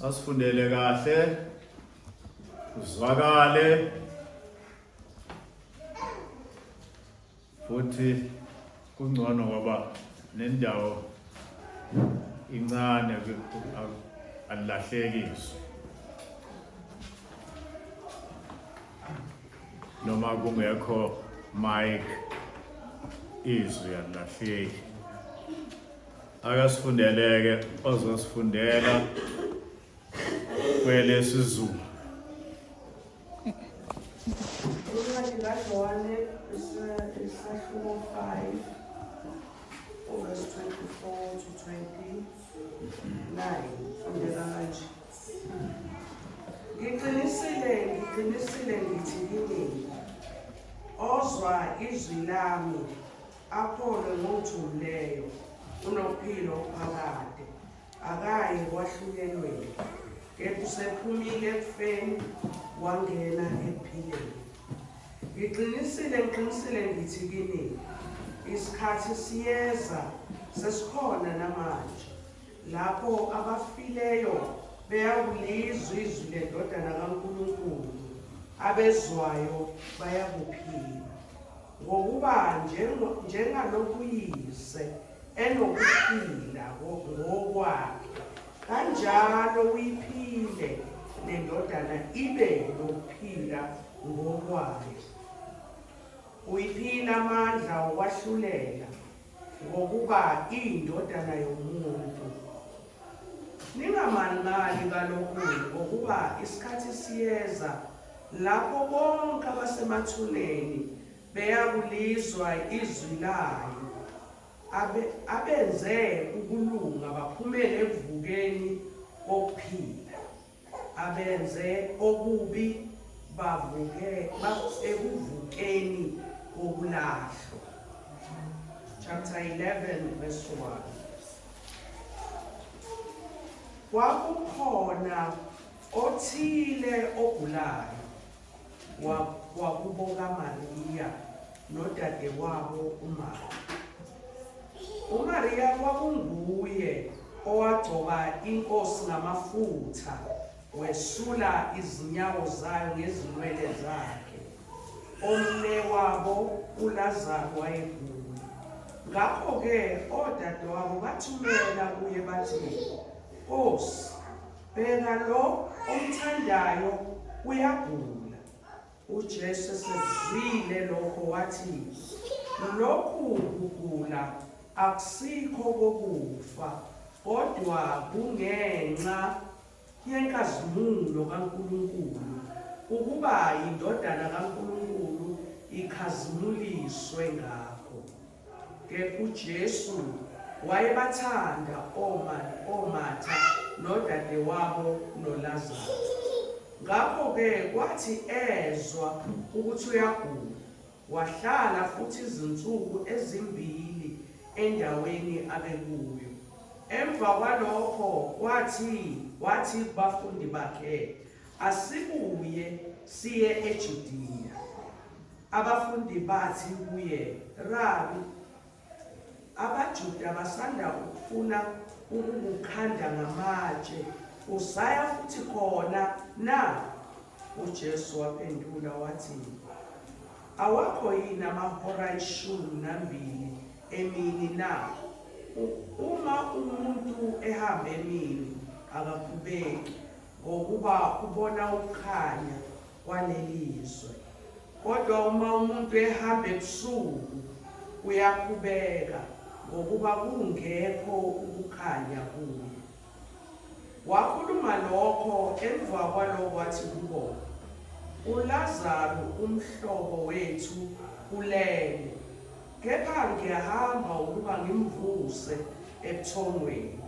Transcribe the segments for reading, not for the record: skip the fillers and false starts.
asifundele kahle, uzwakale futhi kungcono ngoba nendawo incane alilahlekiswe noma kungekho mic izwi alilahleki. Akasifundeleke ozosifundela kwelesizulu. Incwadi kaJohane isahluko 5 verse 24 to 29 fundela kanje. Ngiqinisile ngithi kini, ozwa izwi lami akholwe ngothuleyo unophilo phakade, akayi kwahlulelweni, kepha usephumile ekufeni wangena ekuphileni. Ngiqinisile ngithi kini, isikhathi siyeza sesikhona namanje lapho abafileyo beyakulizwa izwi leNdodana kaNkulunkulu, abezwayo bayakuphila. Ngokuba njengalokuyise enokuphila ngokwakhe, kanjalo uyiphile neNdodana ibe nokuphila ngokwayo. Uyiphila amandla okwahlulela ngokuba iyiNdodana yomuntu. Ningamangali kalokhu ngokuba isikhathi siyeza lapho bonke abasemathuneni beyakulizwa izwi layo, abenze ukulunga baphumele ekuvukeni kokuphila, abenze okubi bavuke ekuvukeni kokulahlwa. Chapter 11 verse 1. Kwakukhona othile ogulayo wakubo kaMariya nodadewabo uMartha. uMariya kwakunguye owagcoba iNkosi ngamafutha, wesula izinyawo zayo ngezinwele zakhe. Omnewabo uLazaro wayegula. Ngakho-ke odadewabo bathumela kuye bathi, Nkosi, bheka lo omthandayo uyagula. uJesu esekuzwile lokho wathi, lokhu kugula akusikho kokufa, kodwa kungenxa yenkazimulo kaNkulunkulu, ukuba iNdodana kaNkulunkulu ikhazimuliswe ngakho. Kepha uJesu wayebathanda oMartha nodadewabo noLazaro. Ngakho-ke kwathi ezwa ukuthi uyagula, wahlala futhi izinsuku ezimbili endaweni abekuyo. Emva kwalokho wathi kubafundi bakhe, asibuye siye eJudiya. Abafundi bathi kuye, Rabi, abaJuda basanda ukufuna ukukukhanda ngamatshe, usaya futhi khona na? uJesu waphendula wathi, awakho yini amahora 12 emini na? Uma umuntu ehamba emini akakhubeki, ngokuba ubona ukukhanya kwalelizwe. Kodwa uma umuntu ehamba ebusuku uyakhubeka, ngokuba kungekho ukukhanya kuye. Wakhuluma lokho, emva kwalokho wathi kubo, uLazaro umhlobo wethu ulele, kepha ngiyahamba ukuba ngimvuse ebuthongweni.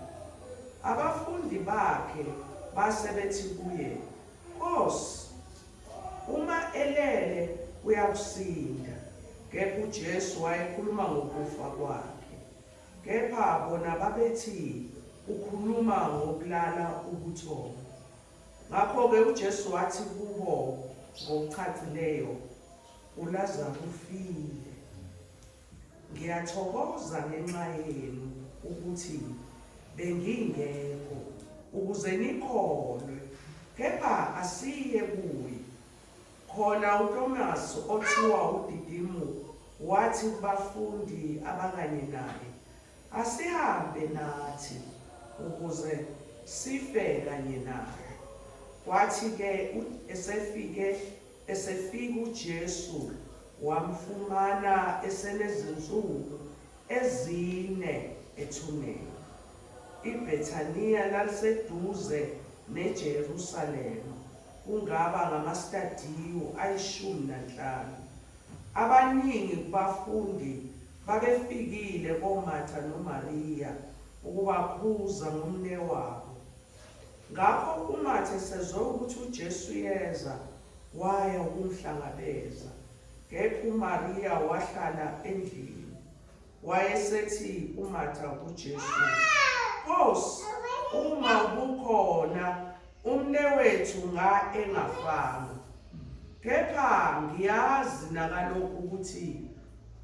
Abafundi bakhe base bethi kuye, Nkosi, uma elele uyakusinda. Kepha uJesu wayekhuluma ngokufa kwakhe. Kepha bona babethi ukhuluma ngokulala ubuthongo. Ngakho-ke uJesu wathi kubo ngokucacileyo, uLazaro ufile. Ngiyathokoza ngenxa yenu ukuthi bengingekho ukuze nikholwe, kepha asiye kuye. Khona uThomas othiwa uDidimu wathi kubafundi abakanye naye, asihambe nathi ukuze sife kanye naye. Kwathi-ke esefika uJesu wamfumana esenezinsuku ezine ethuneni. IBhethaniya laliseduze neJerusalema, kungaba ngamastadiyo 15. Abaningi kubafundi babefikile koMartha noMariya ukubakhuza ngomnewabo. Ngakho uMartha esezwe ukuthi uJesu yeza, waya ukumhlangabeza, kepha uMariya wahlala endlini. Wayesethi uMartha kuJesu, Nkosi, uma ubukhona umnewethu engafanga. Kepha ngiyazi nakalokhu ukuthi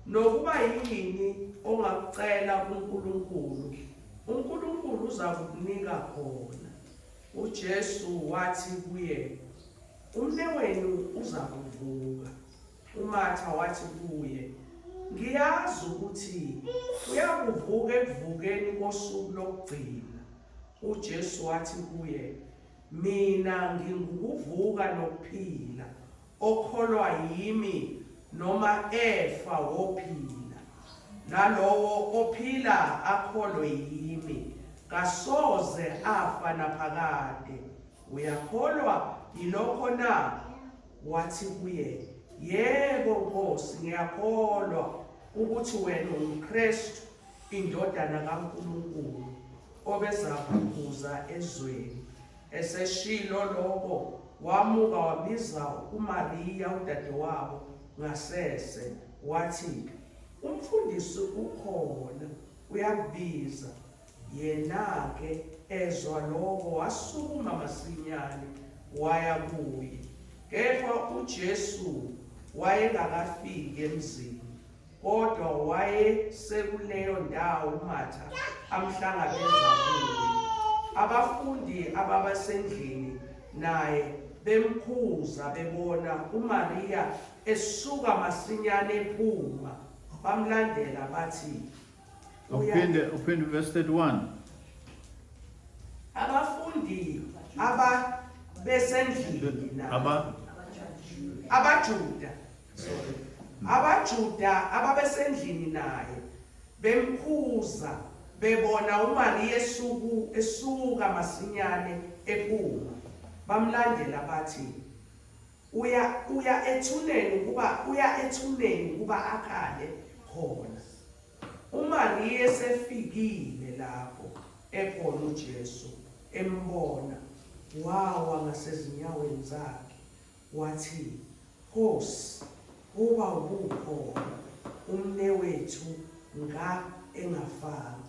nokuba yini ongakucela kuNkulunkulu, uNkulunkulu uzakukunika khona. UJesu wathi kuye, umnewenu uzakuvuka. uMartha wathi kuye, ngiyazi ukuthi uyakuvuka ekuvukeni kosuku lokugcina. UJesu wathi kuye, mina ngingukuvuka nokuphila, okholwa yimi noma efa wophila. Nalowo ophila akholwe yimi, kasoze afa naphakade. Uyakholwa yilokho na? Wathi kuye, yebo Nkosi, ngiyakholwa ukuthi wena uKristu, indodana kaNkulunkulu, obezakuza ezweni. Eseshilo lokho, wamuka wabiza uMariya udadewabo ngasese, wathi, umfundisi ukhona, uyakubiza. Yena-ke ezwa lokho wasukuma masinyane waya kuye. Kepha uJesu wayengakafiki emzini, kodwa wayesekuleyo ndawo uMartha amhlangabeza kuyo. Abafundi ababasendlini naye bemkhuza bebona uMariya esuka masinyane ephuma, bamlandela bathi, Uphinde verse 31. abafundi ababesendlini naye abaJuda ababesendlini naye bemkhuza bebona uMariya esuka masinyane ephuma, bamlandela bathi, uya ethuneni kuba akhale khona. uMariya esefikile lapho ekhona uJesu, embona, wawa ngasezinyaweni zakhe, wathi, Nkosi, kuba ubukhona umnewethu engafanga.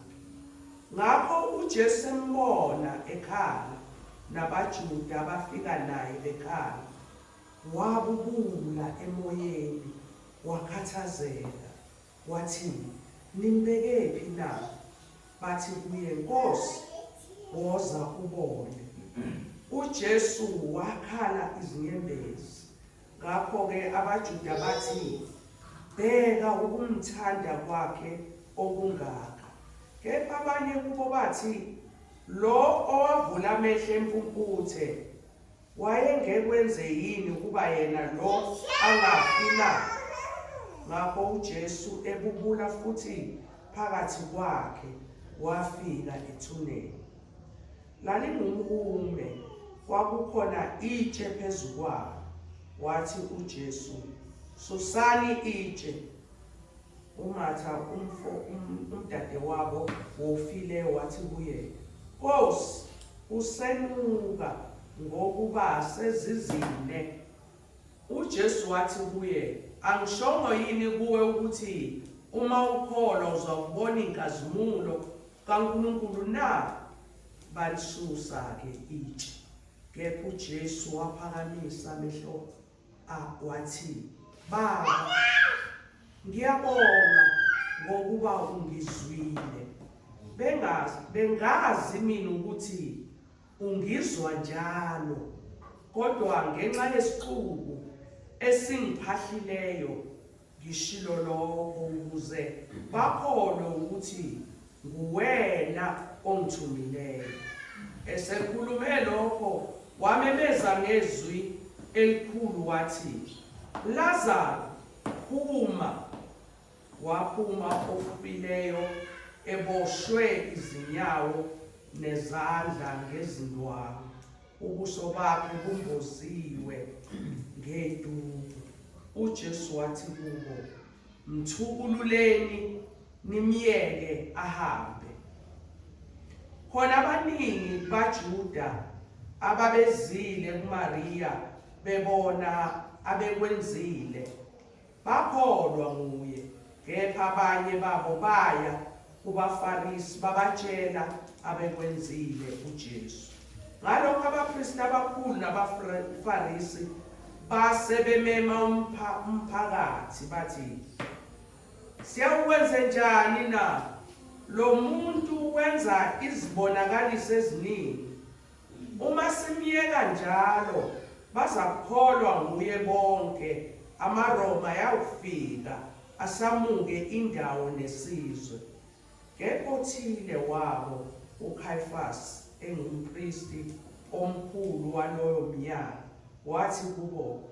Ngakho uJesu embona ekhala, nabaJuda abafika naye bekhala, wabubula emoyeni, wakhathazeka, wathi, nimbekephi na? Bathi kuye, Nkosi, woza ubone. uJesu wakhala izinyembezi. Ngakho-ke abaJuda bathi, bheka ukumthanda kwakhe okungaka. Kepha abanye kubo bathi, lo owavula amehlo empumputhe wayengekwenze yini ukuba yena lo angafi na? Ngakho uJesu ebubula futhi phakathi kwakhe, wafika ethuneni. Lalingumhume, kwakukhona itshe phezu kwalo. Wathi uJesu, susani itshe. uMartha umdadewabo wofile wathi kuye, Nkosi, usenuka ngokuba sezizine. uJesu wathi kuye, angishongo yini kuwe ukuthi uma ukholwa uzawubona inkazimulo kaNkulunkulu na? Balisusa-ke itshe. Kepha uJesu waphakamisa amehlo wathi, Baba, ngiyabonga ngokuba ungizwile. bengazi mina ukuthi ungizwa njalo, kodwa ngenxa yesixuku esingiphahlileyo ngishilo lokho ukuze bakholwe ukuthi nguwena ongithumileyo. Esekhulume lokho wamemeza ngezwi elikhulu wathi, Lazaro, phuma. Waphuma ofileyo eboshwe izinyawo nezandla ngezindwangu, ubuso bakhe bumboziwe ngeduku. UJesu wathi kubo, mthukululeni nimyeke ahambe. Khona abaningi baJuda ababezile kuMariya bebona abekwenzile bakholwa nguye, kepha abanye babo baya kubaFarisi babatshela abekwenzile uJesu. Ngalokho abaphristi abakhulu nabaFarisi base bemema umphakathi bathi, siyakwenze njani na? Lo muntu wenza izibonakaliso eziningi. Uma simyeka njalo bazakholwa nguye bonke. AmaRoma yawufika asamuke indawo nesizwe. Kepha othile wabo, uCayiphasi engumpristi omkhulu waloyo mnyaka, wathi kubo,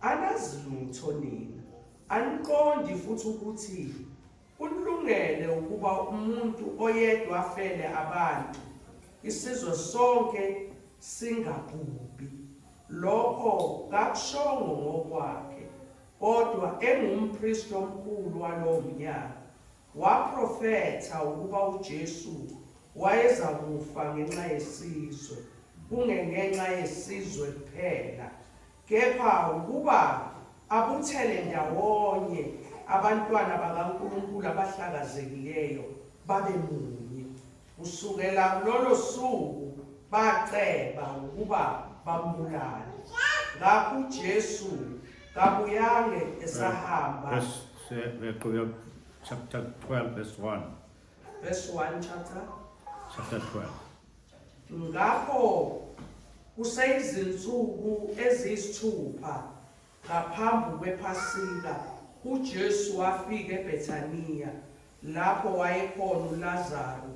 anazi lutho nina, aniqondi futhi ukuthi kulungele ukuba umuntu oyedwa afele abantu, isizwe sonke singabhubhi. Lokho kakushongo ngokwakhe, kodwa engumpristi omkhulu walowo mnyaka waprofetha ukuba uJesu wayeza kufa ngenxa yesizwe, kungenxa yesizwe kuphela, kepha ukuba abuthele ndawonye abantwana bakaNkulunkulu abahlakazekileyo babe munye. Kusukela kulolo suku baceba ukuba bambulale. Ngakho uJesu kabuyange esahamba. Chapter 12, verse 1. Verse 1 chapter. Chapter 12. Ngakho kuseyizinsuku eziyisithupha ngaphambi kwePhasika, uJesu wafika eBethaniya lapho wayekhona uLazaro,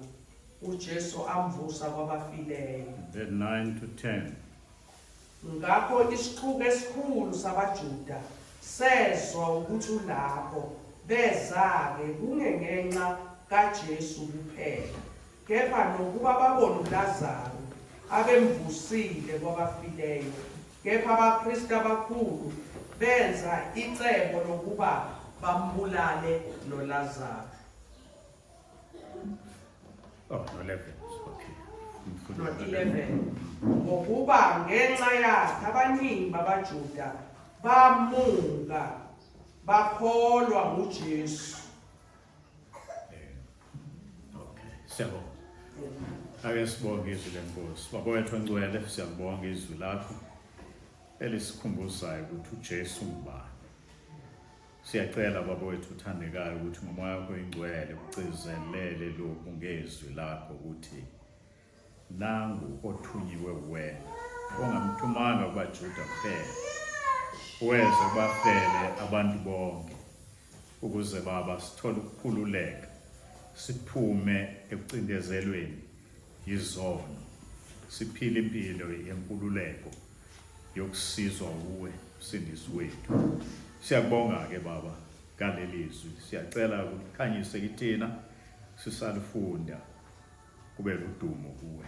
uJesu amvusa kwabafileyo. Then 9 to 10. Ngakho isixuku esikhulu sabaJuda sezwa ukuthi ulapho, beza-ke kungenxa kaJesu kuphela, kepha nokuba babone uLazaro abemvusile kwabafileyo. Kepha abaphristi abakhulu benza icebo lokuba bambulale noLazaro. Oh, no, 11. Okay. No 11. Ngokuba ngenxa yakhe abaningi babaJuda bamunga bakholwa nguJesu. Okay. Siyabonga. Ake sibonge izwi lenkosi. Babowethu ongcwele, siyabonga izwi lakho elisikhumbuzayo ukuthi uJesu ngubani. Siyacela babowethu uthandekayo ukuthi ngomoya wakho ingcwele ucizelele lokhu ngezwi lakho ukuthi nangu othunyiwe wena, ongamthumanga kubaJuda kuphela, weze bafele abantu bonke, ukuze baba sithole ukukhululeka, siphume ekucindezelweni yizono, siphile impilo yenkululeko yokusizwa uwe msindisi wethu. Siyabonga ke baba ngaleli zwi, siyacela ukukhanyise kithina sisalifunda kube ludumo kuwe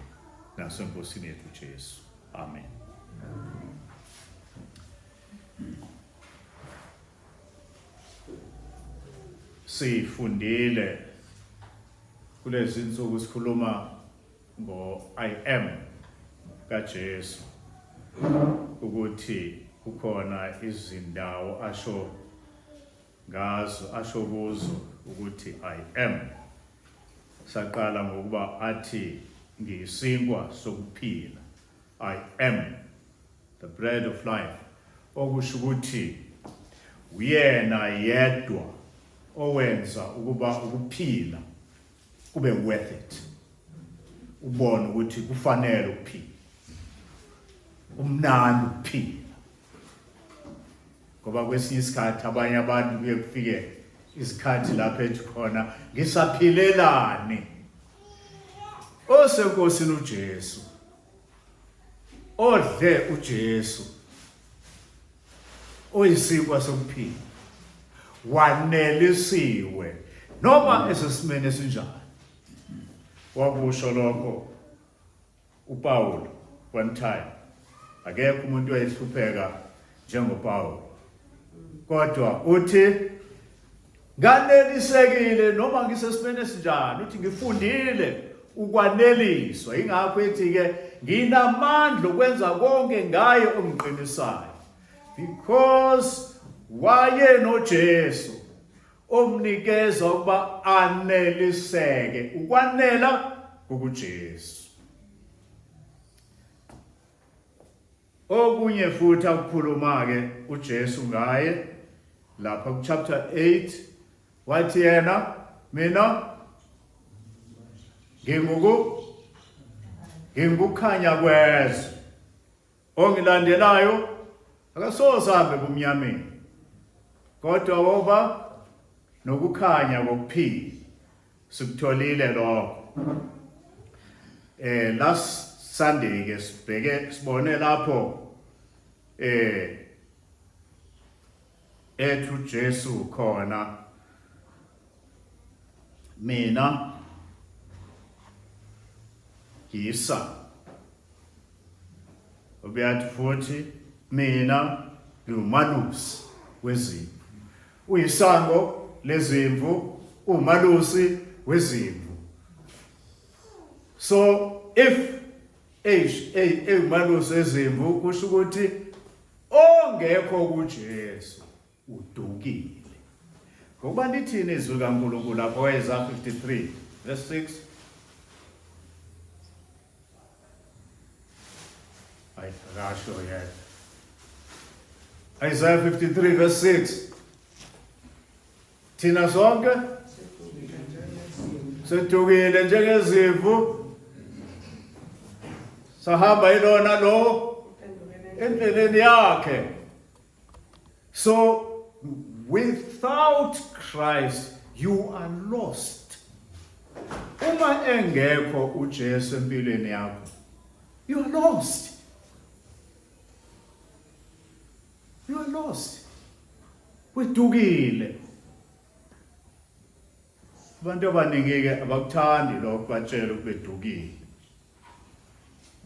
nasenkosini yethu Jesu. Amen. Sifundile kulezi insuku sikhuluma I am kaJesu, ukuthi kukhona izindawo asho kuzo ukuthi I am. Saqala ngokuba athi ngiyisinkwa sokuphila, I am the bread of life, okusho ukuthi uyena yedwa owenza ukuba ukuphila kube worth it. Ubone ukuthi kufanele ukuphila. Umnandi ukuphila. Ngoba kwesinye isikhathi abanye abantu kuye kufike isikhathi lapho ethi khona ngisaphilelani. Osenkosini uJesu. Odle uJesu. Oyisinkwa sokuphila. Wanelisiwe noma esesimene esinjani. Wakusho lokho uPaul one time. Akekho umuntu oyehlupheka njengoPaul. Kodwa uthi nganelisekile noma ngisesimene esinjani, uthi ngifundile ukwaneliswa. Ingakho ethi ke nginamandla okwenza konke ngaye ongiqinisayo. Because waye noJesu omnikeza ukuba aneliseke, ukwanela kukuJesu. Okunye futhi akukhuluma ke uJesu ngaye lapha ku chapter 8 wathi yena mina ngingukhanya kwezwe, ongilandelayo akasoze ahambe kumnyameni kodwa woba nokukhanya kokuphila. Sikutholile lokho last Sunday ke sibone lapho ethu Jesu khona mina yisa ubeyathi futhi mina ngiumalusi wezimvu. Uyisango lezimvu, umalusi wezimvu. So if umalusi wezimvu kusho ukuthi ongekho kuJesu udukile. Ngoba lithini izwi kaNkulunkulu lapho Isaiah 53 verse 6. Akasho yet. Isaiah 53 verse 6. Thina sonke sedukile njengezimvu, sahamba ilona lo endleleni yakhe. So without Christ you are lost. Uma engekho uJesu empilweni yakho, you are lost. You are lost. Wedukile. Abantu abaningi ke abakuthandi lokho batshela ukubedukile.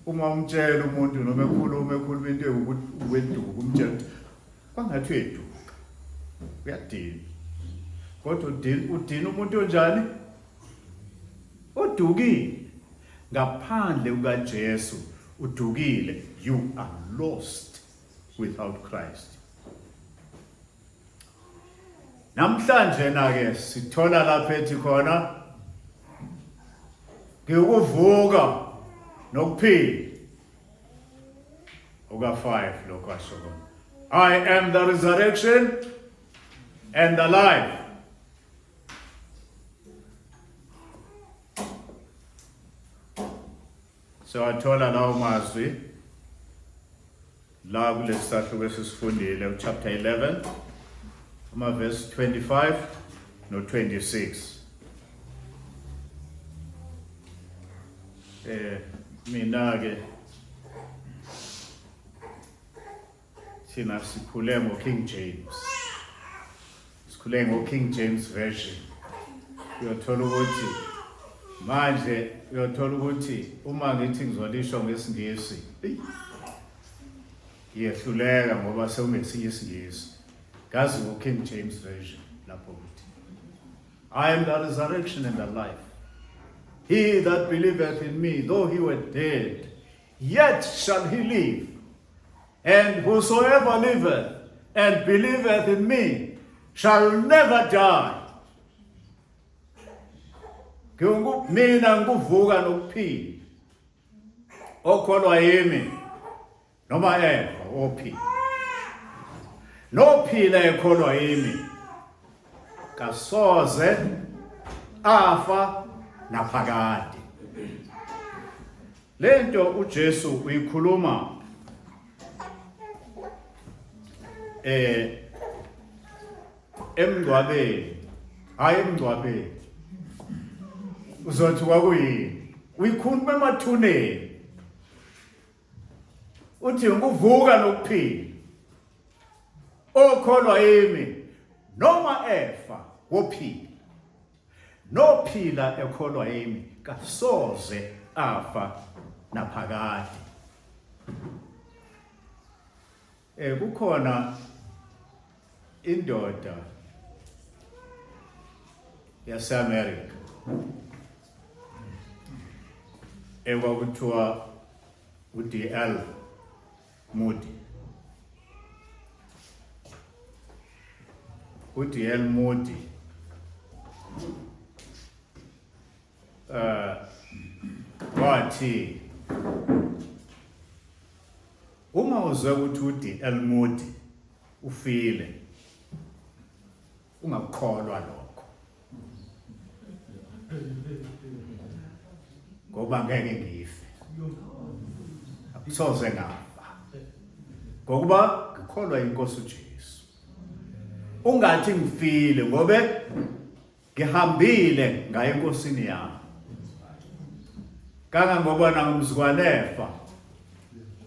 Uma umtshela umuntu noma ekhuluma into ukuthi weduka umtshela kwangathi weduka. Uyadina. Kodwa udina umuntu onjani? Odukile. Ngaphandle kukaJesu udukile. You are lost without Christ. Namhlanje na ke sithola lapha ethi khona ngikuvuka nokuphila. Uka 5 lokho asho khona. I am the resurrection and the life. So athola lawo mazwi la kulesahluko esifundile chapter 11 verse 25 no 26. Mina ke sina sikhule ngo King James. Sikhule ngo King James version. Uyothola ukuthi manje uyothola ukuthi uma ngithi ngizolisho ngesingisi ngiyehluleka ngoba sewungesinye isingisi. Gazi ngo King James version lapho ukuthi I am the resurrection and the life. He that believeth in me, though he were dead, yet shall he live. And whosoever liveth and believeth in me shall never die. Mina nguvuka nokuphila. Okholwa yimi noma efa ophila. Nophila ekholwa yimi kasoze afa naphakade. Lento uJesu uyikhuluma emngcwabeni, hayi emngcwabeni. Uzothi kwakuyini? Uyikhuluma emathuneni. Uthi ukuvuka nokuphila. Okholwa yimi noma efa wophila. Nophila ekholwa yimi kasoze afa naphakade. Kukhona indoda yase-America ekwakuthiwa uD.L. Moody. uD.L. Moody wathi uma uzwe ukuthi uD.L. Moody ufile ungakholwa lokho, ngoba ngeke ngife, akusoze ngafa, ngokuba ngikholwa inkosi uJesu. Ungathi ngifile ngoba ngihambile ngaye enkosini yami, kangangoba nangumzukwanefa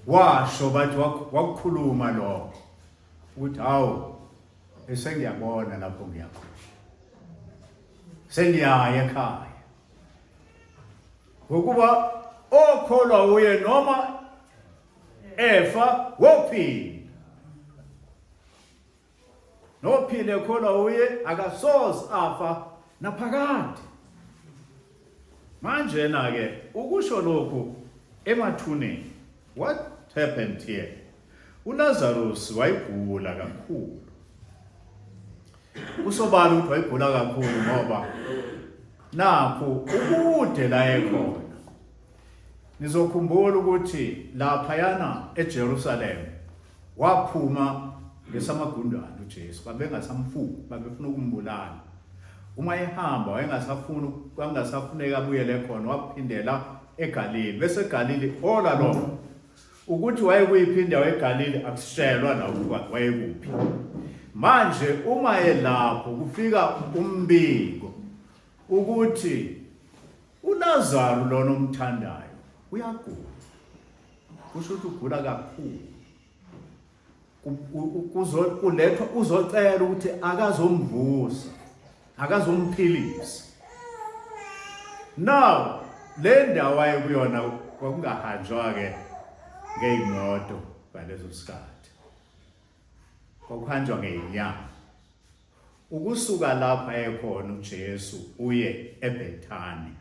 washo bathi wakukhuluma lokho ukuthi hawu esengiyabona lapho ngiyakhona, sengiyaya ekhaya, ngokuba okholwa uye noma efa wophila. Nophile ekholwa uye akasoze afa naphakade. Manje na-ke ukusho lokhu emathuneni, what happened here? uLazarus wayegula kakhulu. Usobala ukuthi wayegula kakhulu ngoba nakho ukude la ekhona. Nizokhumbula ukuthi laphayana eJerusalem waphuma ngesamagundane uJesu, babengasamfuni, babefuna ukumbulala. Uma ehamba wangasafuneka abuyele khona, waphindela eGalili. Bese eGalili ola lo ukuthi wayekuyiphi indawo eGalili akushelwa la wayekuphi. Manje uma elapho kufika umbiko ukuthi uLazaro lona omthandayo uyagula. Kusho ukuthi ugula kakhulu. Kulethwa uzocela ukuthi akazomvusa, akazomphilisa. Now le ndawo ayekuyona kwakungahanjwa ke ngeyimoto ngalezo sikhathi, kwakuhanjwa ngeenyawo. Ukusuka lapha ekhona uJesu uye eBethani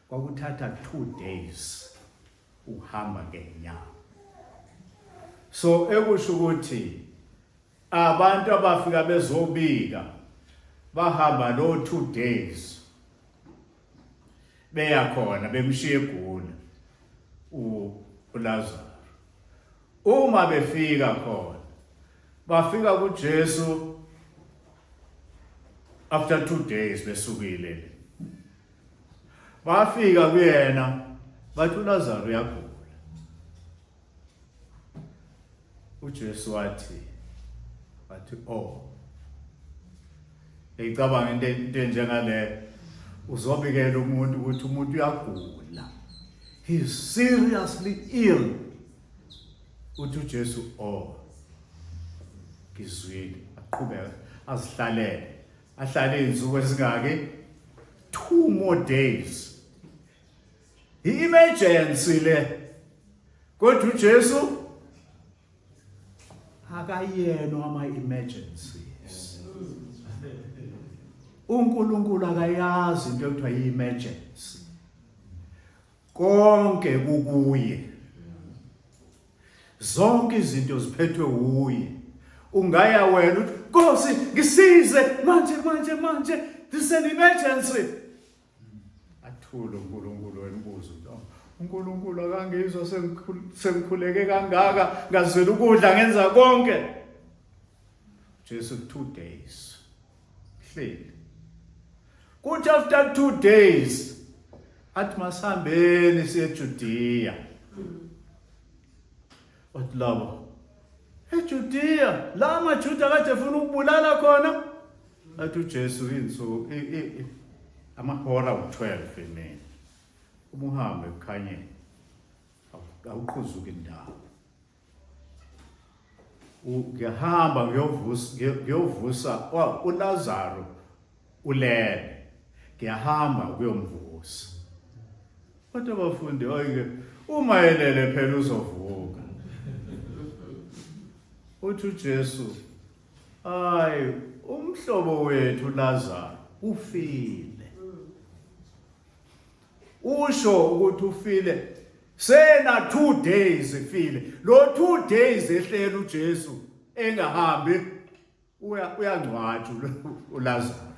kwakuthatha 2 days uhamba ngeenyawo. So ekusho ukuthi abantu abafika bezobika bahamba lo 2 days beya khona bemshiye egula uLazaro. Uma befika khona bafika kuJesu after 2 days besukile. Bafika kuyena bathi uLazaro uyagula. uJesu wathi oh, ecabanga into njengale uzobikela umuntu ukuthi umuntu uyagula, he is seriously ill. Uthi uJesu oh, ngizwile, aqhubeka azihlalele, ahlale izinsuku ezingaki 2 more days. I-emergency le, kodwa uJesu akayena ama-emergencies. uNkulunkulu akayazi into ekuthiwa yi-emergency. Konke kukuye, zonke izinto ziphethwe uye. Ungaya wena uthi Nkosi ngisize manje, this is an emergency. Athule uNkulunkulu wembuzo lo. uNkulunkulu akangizwa sengikhuleke kangaka, ngazwela ukudla ngenza konke. Jesu 2 days hleli. Kuthi after 2 days athi masihambeni siye eJudiya. Wathi labo, eJudiya, la amaJuda kade efuna ukubulala khona. Athi uJesu insuku amahora u-12 emini. Uma uhambe ebukhanyeni, awuqhuzuki indawo. Ngiyahamba ngiyovusa uLazaro ulele. Ngiyahamba ukuyomvusa. Kodwa abafundi oyike uma elele phela uzovuka. Uthi uJesu, hayi umhlobo wethu Lazaro ufile. Usho ukuthi ufile sena 2 days efile. Lo 2 days ehlele uJesu engahambi uyangcwatshwa uLazaro.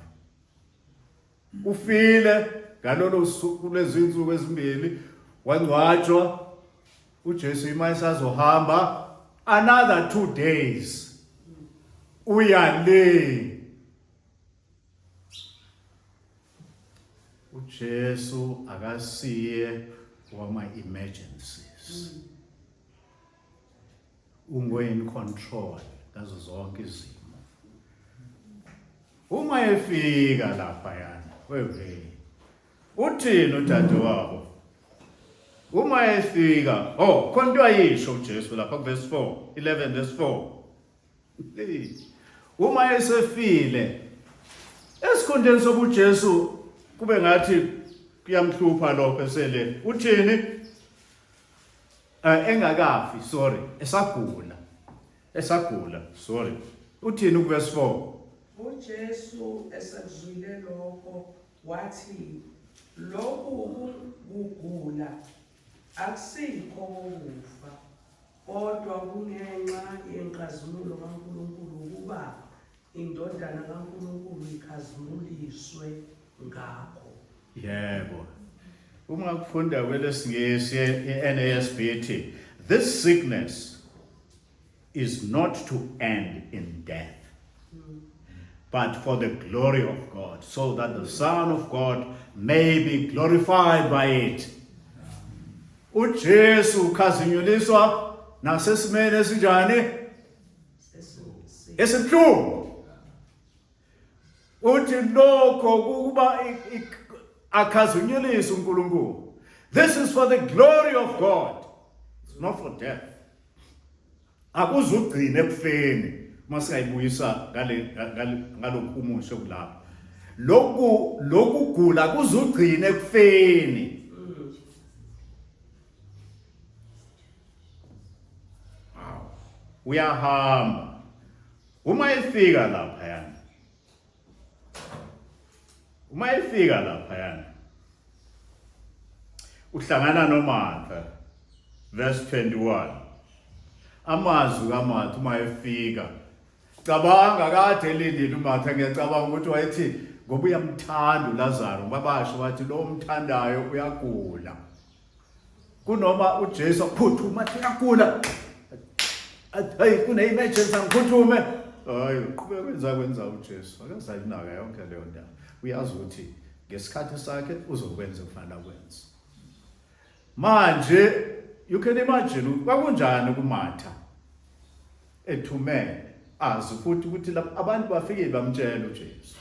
Ufile ngalolo suku lezinsuku ezimbili wangcwatshwa. uJesu imayisazohamba another 2 days. Uyale. uJesu akasiye wama-emergencies. In control ngazo zonke izimo. Uma efika lapha yana, uthini udadewabo? Uma efika, khona into ayisho uJesu lapha verse 4, 11 verse 4. Uma esefile, esikhundleni sobuJesu kube ngathi kuyamhlupha lo phesele. Uthini? Engakafi, sorry, esagula, sorry. Uthini verse 4? uJesu esekuzwile lokho wathi, lokhu ukugula akusikho ukufa, kodwa kungenxa yenkazimulo kaNkulunkulu ukuba indodana kaNkulunkulu ikhazimuliswe ngakho. Yebo. Uma kufunda kwelesingisi iNASB ithi, this sickness is not to end in death, but for the glory of God, so that the Son of God may be glorified by it. uJesu ukhazimuliswa nasesimene esinjani? Esibuhlungu. Uthi lokho kuba akhazimuliswe uNkulunkulu. This is for the glory of God. It's not for death. Akuzugcina ekufeni masingayibuyisa ngalokhu umusho kulapha. Lokhu gula kuzugcina ekufeni. Uyahamba. Uma efika lapha yana, uhlangana noMartha, verse 21. Amazwi kaMartha uma efika, cabanga kade elindile uMartha, ngiyacabanga ukuthi wayethi ngoba uyamthanda uLazaro, babasho bathi lo umthandayo uyagula. Kunoma uJesu aphuthuma athi uyagula, hayi kune-emergency angiphuthume, hayi uqhubeka kwenza uJesu akazayinaka yonke leyo ndaba. Uyazi ukuthi ngesikhathi sakhe uzokwenza kufanele akwenze. Manje you can imagine kwakunjani kuMartha ethumele azi futhi ukuthi lapha abantu bafikile bamtshela uJesu.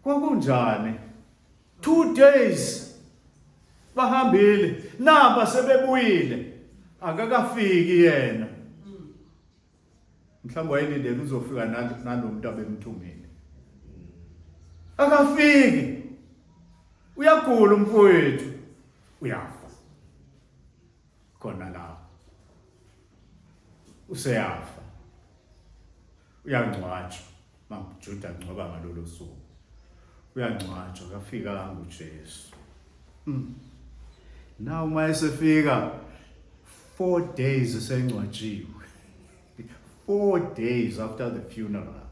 Kwakunjani? 2 days bahambile, namba sebebuyile, akakafiki yena. Mhlawumbe wayelindele uzofika nalomuntu abemthumile. Akafiki. Uyagula umfowethu. Uyafa. Khona la. Useyafa. Uyangcwatshwa. MaJuda ngcoba ngalolo suku. Uyangcwatshwa kafika uJesu. Now uma esefika 4 days esengcwatshiwe. 4 days after the funeral,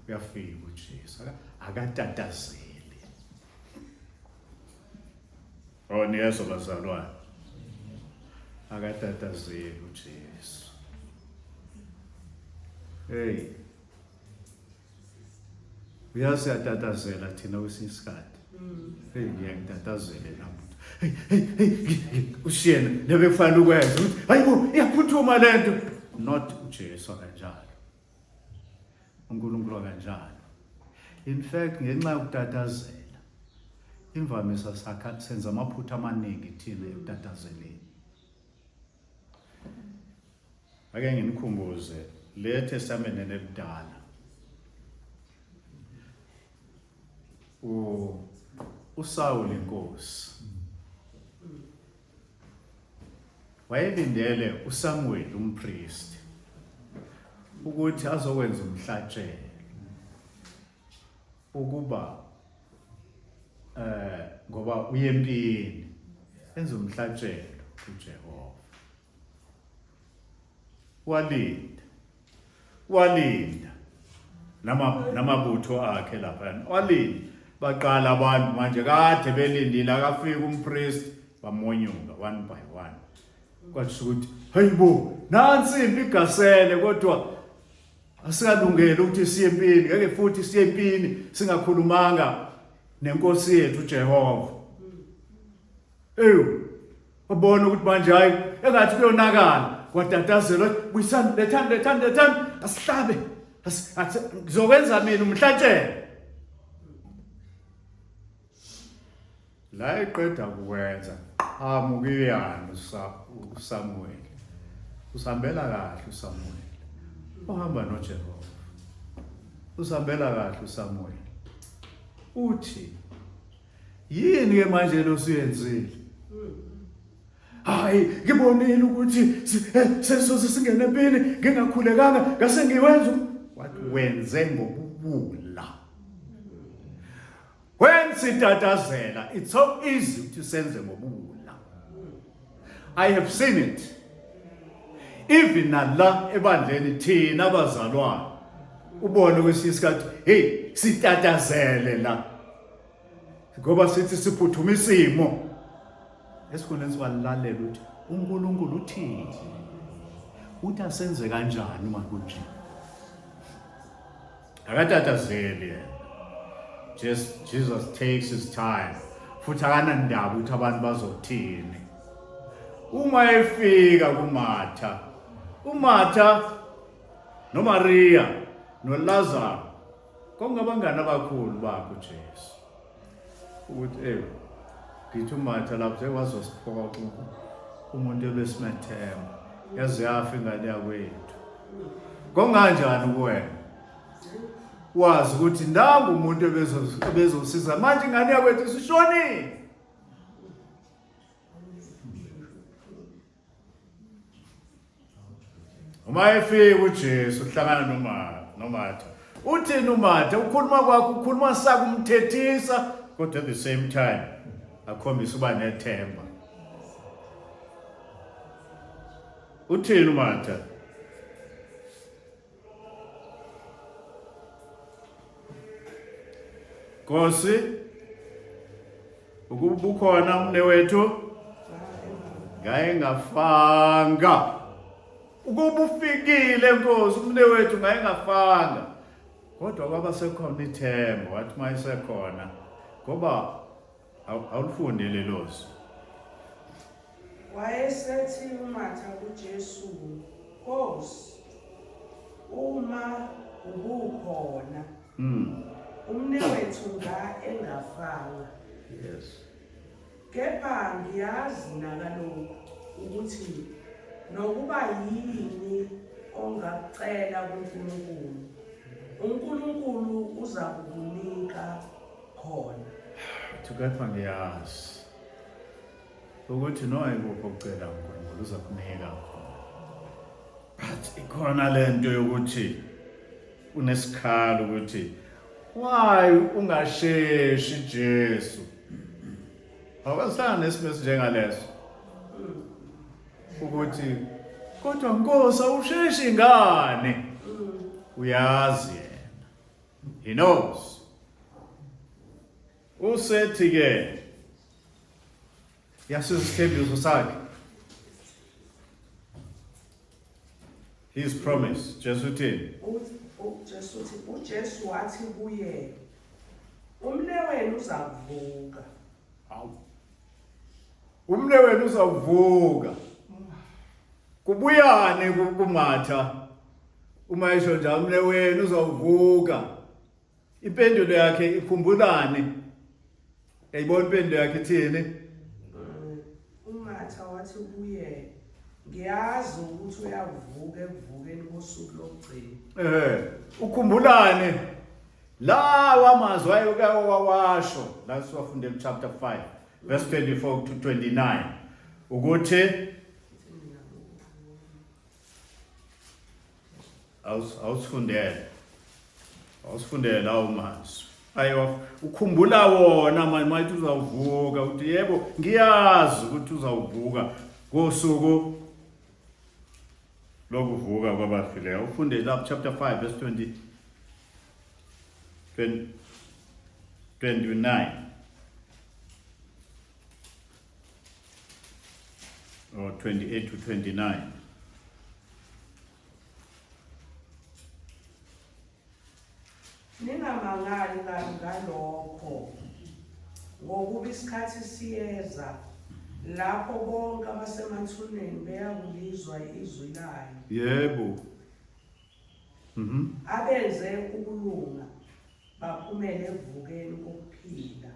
uyafika uJesu. Akatatazeli. Niyeso bazalwane. Akatatazeli uJesu. Hey. Uyazi yatatazela thina kwesinye isikhathi. Hey ngiyakutatazela lapho. Hey ushiyena lebe kufanele ukwenza ukuthi hayibo iyaphuthuma lento, not uJesu kanjalo. uNkulunkulu kanjalo. In fact ngenxa yokutatazela imvamisa sakha senza amaphutha amaningi thina ekutatazeleni. Ake nginikhumbuze le testament elidala. uSaul inkosi wayelindele uSamuel umpriest ukuthi azokwenza umhlatshelo ukuba ngoba uyempini enza umhlatshelo kuJehova. walinda namabutho akhe lapha, walinda baqala abantu manje kade belindile akafika umpriest bamonyuka one by one. Kwathi ukuthi hayibo nansi impi igasele kodwa asikalungele ukuthi siye empini, ngeke futhi siye empini singakhulumanga nenkosi yethu uJehova. Wabona ukuthi manje hayi engathi kuyonakala, kwatatazela buyisani lethani asihlabe ngizokwenza mina umhlatshelo. La eqeda kukwenza amukiyana uSamuel, usambela kahle uSamuel, uhamba noJehova, usambela kahle uSamuel. Uthi yini ke manje lo suyenzile? Hayi ngibonile ukuthi sesoze singene empini ngingakhulekanga ngase ngiwenza. Wathi wenze ngobubula. When sitatazela, it's so easy to senze ngobubula. I have seen it. Even la ebandleni thina abazalwane ubone kwesisikhathi hey sitatazele la ngoba sithi siphuthuma isimo esikhona siwalalela ukuthi uNkulunkulu uthini, uthi asenze kanjani uma kunje. Akatatazeli yena. Jesus takes his time. Futhi akanandaba ukuthi abantu bazothini. Uma efika uMartha noMaria noLazaro kungabangani abakhulu bakho uJesu. Ukuthi ngithi uMartha lapho sewazosiphoqa umuntu ebesimethemba yaze yafa ingane yakwethu. Konganjani kuwena? Wazi ukuthi nangu umuntu ebezosiza manje ingane yakwethu isishonile. Uma efika uJesu uhlangana noMartha. Uthini uMartha? Ukhuluma kwakho ukhuluma sakumthethisa kodwa at the same time akhombisa uba nethemba. Uthini uMartha? Nkosi ukuba ukhona umnewethu ngaye ngafanga. Ukuba ufikile Nkosi umnewethu ngaye ngafanga. Kodwa kwaba sekhona ithemba, wathi mayisekhona ngoba awulifundile lozo. Wayesethi uMartha kuJesu, Nkosi, uma ubukhona umnewethu engafanga. Yes. Kepha ngiyazi nakalokhu ukuthi nokuba yini ongakucela kuNkulunkulu, uNkulunkulu uza kukunika khona. Kepha ngiyazi ukuthi noyikuphi okucela uNkulunkulu uza kunika khona. But ikhona lento yokuthi unesikhalo ukuthi why ungasheshi Jesu? Awukahlala nesimo esinjengaleso. Ukuthi kodwa Nkosi awusheshi ngane. Uyazi yena. He knows. Usethi ke yasizithembiso sakhe. His promise. Jesu uthini? uJesu wathi kuye, umnewethu wenu uza kuvuka. Hawu. Umle wenu uzawuvuka. Kubuyane kuMatha. Uma esho njalo umle wenu uzawuvuka. Impendulo yakhe ikhumbulane. Yayibona impendulo yakhe ithini? uMatha wathi kuye, ngiyazi ukuthi uyavuka ekuvukeni kosuku lokugcina. Ukhumbulane lawa mazwi ayewawasho la siwafundela chapter 5 verse 24 to 29 ukuthi awusifundele lawo mazwi ayo ukhumbula wona manje uzawuvuka uthi yebo ngiyazi ukuthi uzawuvuka ngosuku lokuvuka kwabafileyo. Ufunde lapha chapter 5 verse 29 or 28 to 29. Ningamangali ngalokho ngokuba isikhathi siyeza lapho bonke abasemathuneni beyakulizwa izwi layo. Yebo. Abenze ukulunga baphumele ekuvukeni kokuphila.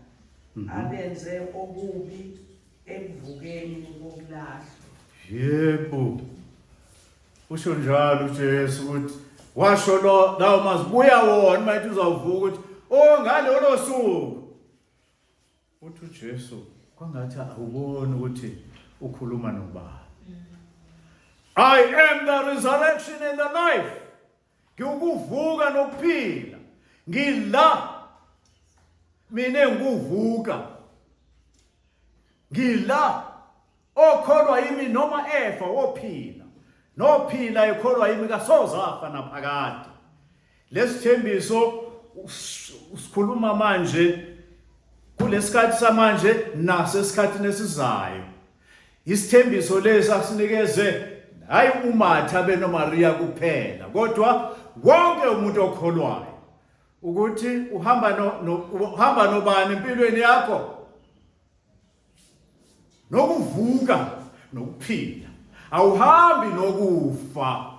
Abenze okubi ekuvukeni kokulahlwa. Yebo. Usho njalo uJesu ukuthi washo lawo mazwi buya wona manje uzawuvuka ukuthi ngalelo suku. Uthi uJesu kwangathi awuboni ukuthi ukhuluma nobani. I am the resurrection and the life. Ngikuvuka nokuphila. Ngila mina ngikuvuka. Ngila okholwa yimi noma efa wophila. Nophila ekholwa yimi kasozafa naphakade. Lesithembiso usikhuluma manje kulesikhathi samanje nasesikhathini esizayo. Isithembiso lesi asinikeze hayi uMatha benoMaria kuphela kodwa wonke umuntu okholwayo ukuthi uhamba nobani empilweni yakho nokuvuka nokuphila. Awuhambi nokufa.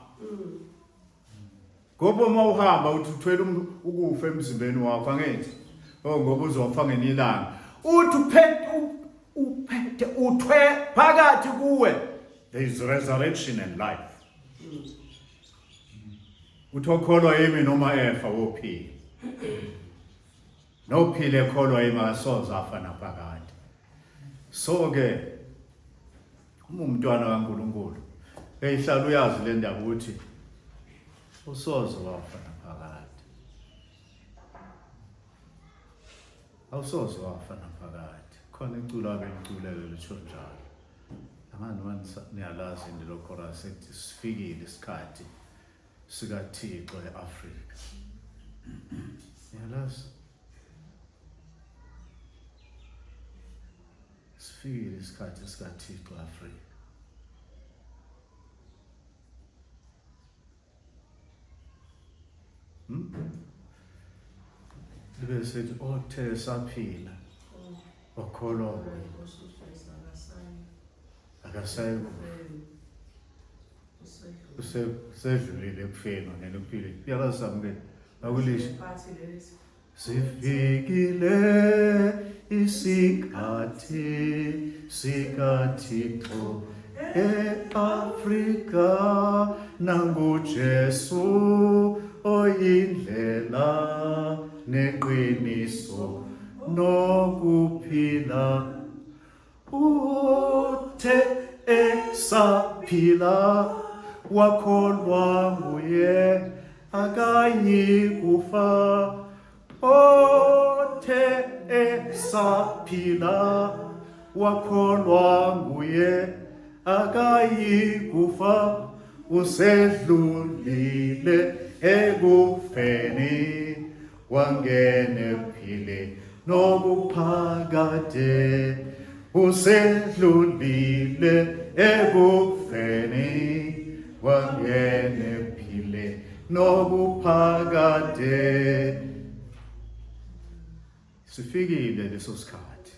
Ngoba uma uhamba uthi uthwele ukufa emzimbeni wakho angithi ngoba uzofa ngenilanga uthi uphethe uthwe phakathi kuwe there is resurrection and life. Uthi okholwa yimi noma efa wophila. Nophila ekholwa yimi akasozafa naphakade. So ke umntwana kaNkulunkulu eyihlala uyazi le ndaba ukuthi usoze wafa naphakade. Awusoze wafa naphakade. Khona iculo abelicule litsho njalo. Angani niyalazi indilo chorus ethi sifikile isikhathi sikaThixo eAfrika. Niyalazi? Sifikile isikhathi sikaThixo eAfrika. Libe sethi othe saphila okholwa akasayi usedlulile ekufeni nena ukuphila uyalasamukela akulisho sifikile isikhathi sikaThixo eAfrika nanguJesu oyindlela neqiniso nokuphila uthe esaphila wakholwa nguye akayikufa othe esaphila wakholwa nguye akayikufa usedlulile ekufeni wangena ephile nokuphakade usedlulile ekufeni wangena ephile nokuphakade. sifikile leso sikhathi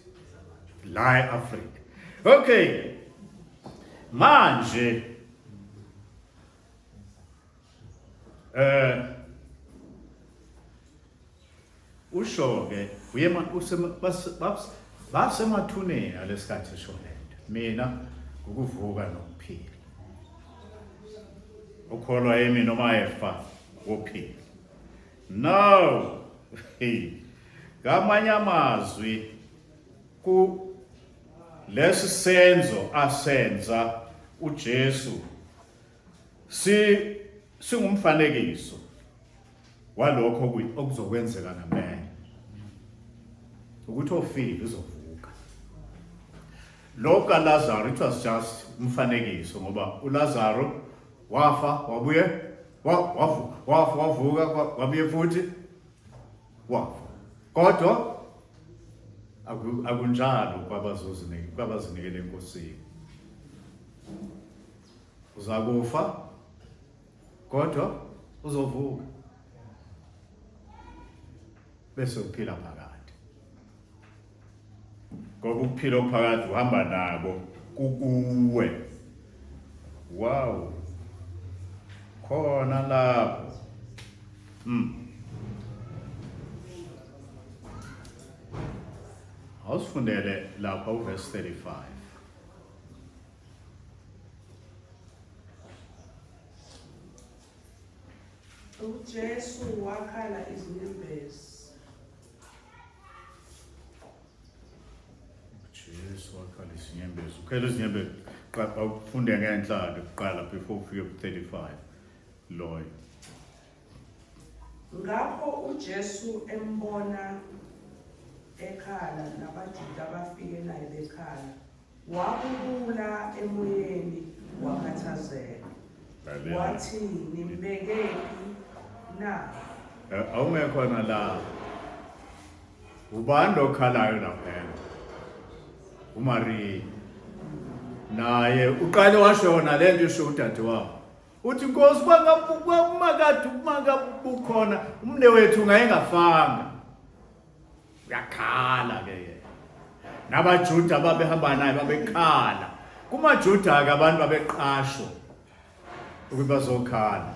la eAfrika. Okay, manje usho-ke basemathuneni alesikhathi eshonento. Mina ukuvuka nokuphila, ukholwa yimi noma efa wophila. No, ngamanye amazwi ku lesi senzo asenza uJesu singumfanekiso walokho okuzokwenzeka ngempela, ukuthi ofile uzovuka. Lo kaLazaro, it was just umfanekiso, ngoba uLazaro wafa wabuye wavuka wabuye futhi wafa. Kodwa akunjalo kwabazinikela enkosini. Uzakufa kodwa uzovuka bese uphila phakathi. Ngoba ukuphila phakathi uhamba nabo kukuwe. Wow, khona lapho. Awusifundele lapha uverse 35. uJesu wakhala izinyembezi. Jesu wakhala izinyembezi. Ukhela izinyembezi xa ufunde ngenhlalo kuqala before ufike ku 35 loyo. Ngakho uJesu embona ekhala nabaJuda abafike naye bekhala, wabubula emoyeni wakhathazeka. Wathi, nimbekephi na? Awungekho la. Ubani okhalayo lapha? uMaria. Naye uqale washona lento isho udadewabo. Uthi Nkosi bukhona umne wethu ngayengafanga. Uyakhala ke yena. NabaJuda babehamba naye babekhala. KumaJuda ke abantu babeqashwa ukuthi bazokhala.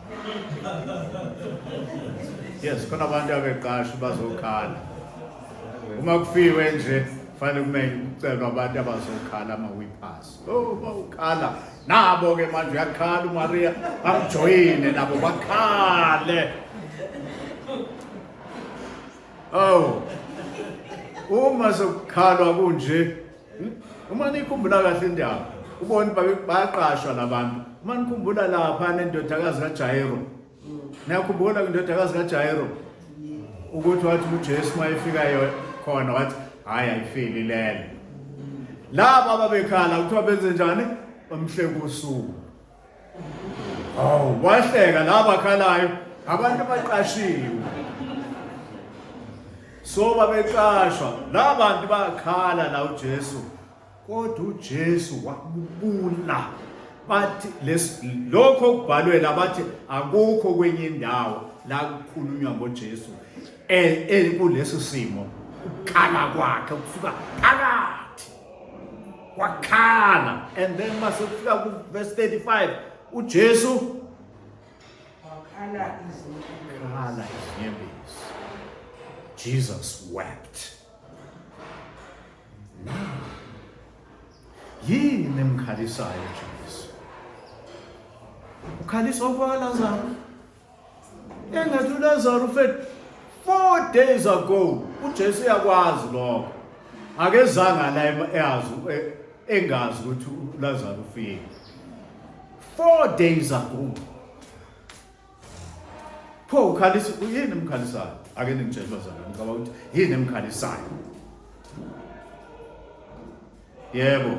Yes, khona abantu abeqashwa bazokhala. Uma kufiwe nje fanele kumele ucelwe abantu abazokhala amawiphasi. Oh, bawukhala nabo ke manje uyakhala uMaria bamjoyine nabo bakhale. Oh, uma sokukhalwa kunje, uma nikhumbula kahle indaba, ubone bayaqashwa labantu. Uma nikhumbula lapha nendodakazi kaJairo, niyakhumbula indodakazi kaJairo ukuthi wathi uJesu mayefika khona wathi hayi ayifeli lele. Laba ababekhala kuthiwa benze njani? Bamhleka usuku. Oh, wahleka laba akhalayo abantu abaqashiwe. So babeqashwa labantu bakhala la uJesu, kodwa uJesu wabubula. Bathi lokho okubhalwe la bathi akukho kwenye indawo la kukhulunywa ngoJesu kulesi simo ukukhala kwakhe kusuka phakathi wakhala. And then mase kufika ku verse 35 uJesu wakhala izinyembezi. Jesus wept. Yini emkhalisayo uJesu? Ukhalisa uLazaro. Engathi uLazaro ufed 4 days ago. uJesu uyakwazi lokho. Akezanga la engazi ukuthi uLazaro ufile. 4 days ago. Pho ukhalisa yini emkhalisayo? Ake ngitshela bazalwane ngicabanga ukuthi yini emkhalisayo. Yebo.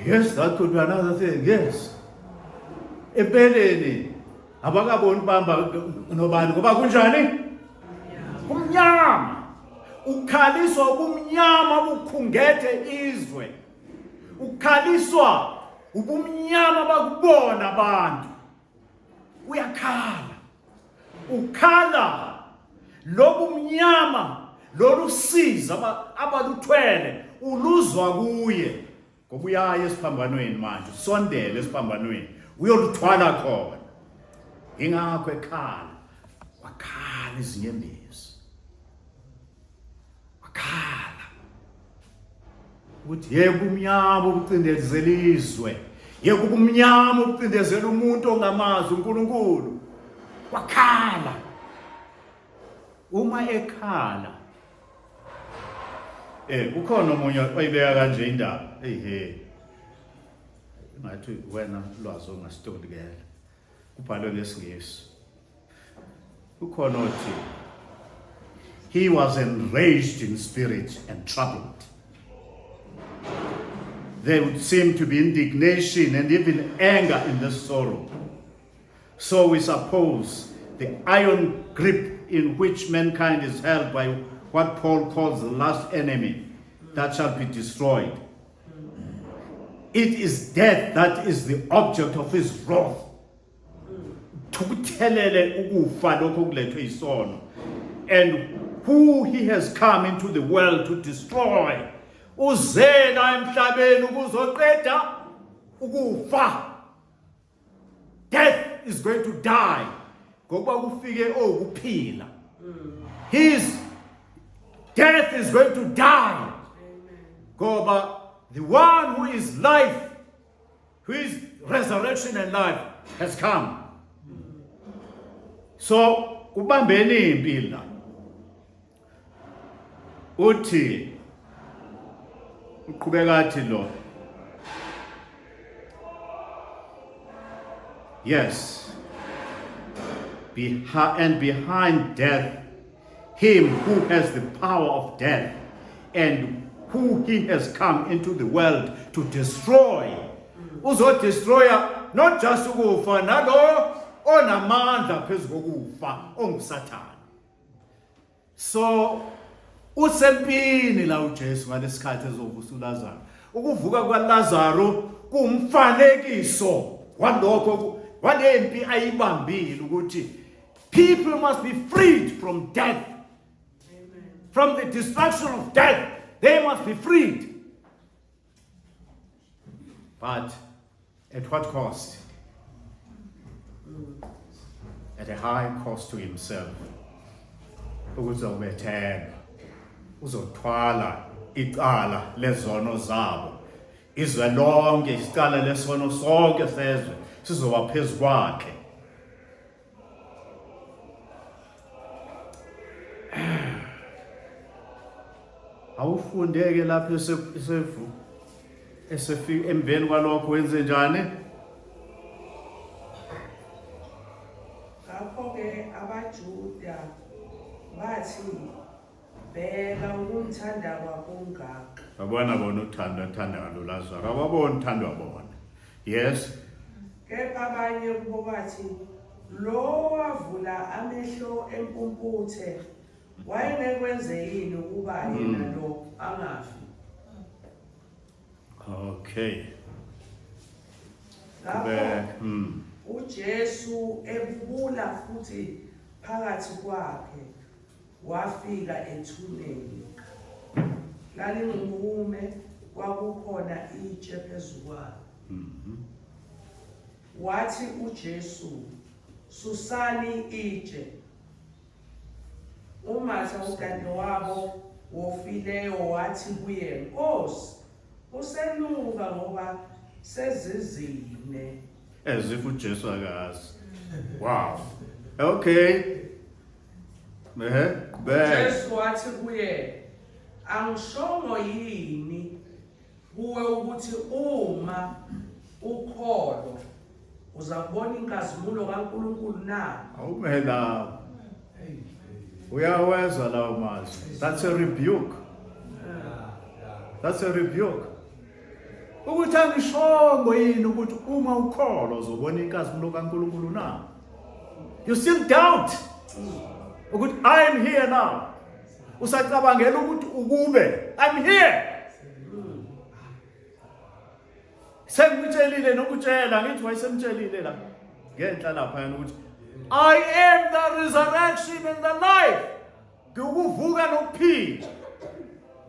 Yes, that could be another thing. Yes. Empeleni abakaboni bamba nobani ngoba kunjani? Kumnyama. Ukhaliswa ubumnyama bukhungethe izwe. Ukhaliswa ubumnyama bakubona abantu. Uyakhala. Ukhala lobumnyama lolusiza abaluthwele uluzwa kuye. Ngoba uyaya esiphambanweni manje, usondele esiphambanweni, uyoluthwala khona. Ingakho ekhala, wakhala izinyembezi. Wakhala. Ukuthi yeke ubumnyama obucindezela izwe. Yeke ubumnyama obucindezela umuntu ongamazi uNkulunkulu. Wakhala. Uma ekhala, kukhona omunye oyibeka kanje indaba. Ngathi wena lwazi ongasitolikela. Kubhalwe ngesingisi. Kukhona othi, he was enraged in spirit and troubled. There would seem to be indignation and even anger in this sorrow. So we suppose the iron grip in which mankind is held by what Paul calls the last enemy that shall be destroyed. It is death that is the object of his wrath. And who he has come into the world to destroy. Death is going to die. His death is going to die. The one who is life, who is resurrection and life, has come. So, ubambeni impilo. Uthi uqhubeka athi lo. Yes. And behind death, him who has the power of death, and who he has come into the world to destroy. Uzo destroyer, not just ukufa, nalo onamandla phezu kokufa, onguSathane. So, usempini la uJesu ngalesikhathi ezovusa uLazaro. Ukuvuka kwaLazaro kumfanekiso walokho walempi ayibambile ukuthi people must be freed from death. Amen. From the destruction of death. They must be freed. But at what cost? At a high cost to himself. Uzobethenga, uzothwala icala lezono zabo. Izwe lonke isicala lesono sonke sezwe sizoba phezu kwakhe. Awufundeke lapho esefika emveni kwalokho wenze njani? Ngakho ke abaJuda bathi bheka ukumthanda kwakho ungaka. Babona bona uthanda kaLazaro. Ababona uthandwa bona. Yes. Kepha abanye kubo bathi lo wavula amehlo empumputhe wayengekwenze yini ukuba yena lo angafi. Okay. Lapho uJesu ebubula futhi phakathi kwakhe wafika ethuneni. Lalingumume kwakukhona itshe phezu kwakhe. Wathi uJesu, susani itshe. uMatha udadewabo wofileyo wathi kuye, Nkosi, usenuka ngoba sezizine. As if uJesu akazi. Wow. Okay. Jesu wathi kuye, angishongo yini kuwe ukuthi uma ukholo uzakubona inkazimulo kaNkulunkulu na? Awumela. Uyawezwa lawo mazwi. That's a rebuke. That's a rebuke. Ukuthi angishongo yini ukuthi uma ukholo uzobona inkazimulo kaNkulunkulu na? You still doubt. Ukuthi I am here now. usacabangela ukuthi ukube. I'm here. Sengitshelile nokutshela ngithi wayesemtshelile la. Ngenhla lapha yana ukuthi I am the resurrection and the life. Ngikuvuka nokuphila.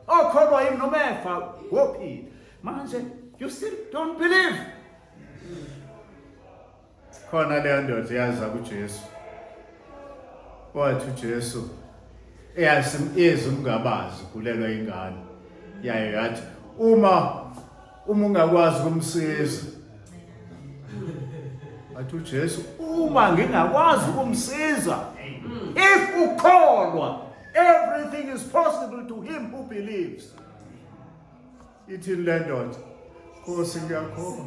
Okholwa yimi noma efa wophila. Manje you still don't believe. Khona leyo ndoda yaza kuJesu. Wathi uJesu eyasimizwe umngabazi kulelwa ingane. Yayo yathi uma ungakwazi ukumsiza. Athi uJesu uma ngingakwazi ukumsiza. If ukholwa, everything is possible to him who believes. Ithi le ndoda, Nkosi ngiyakholwa.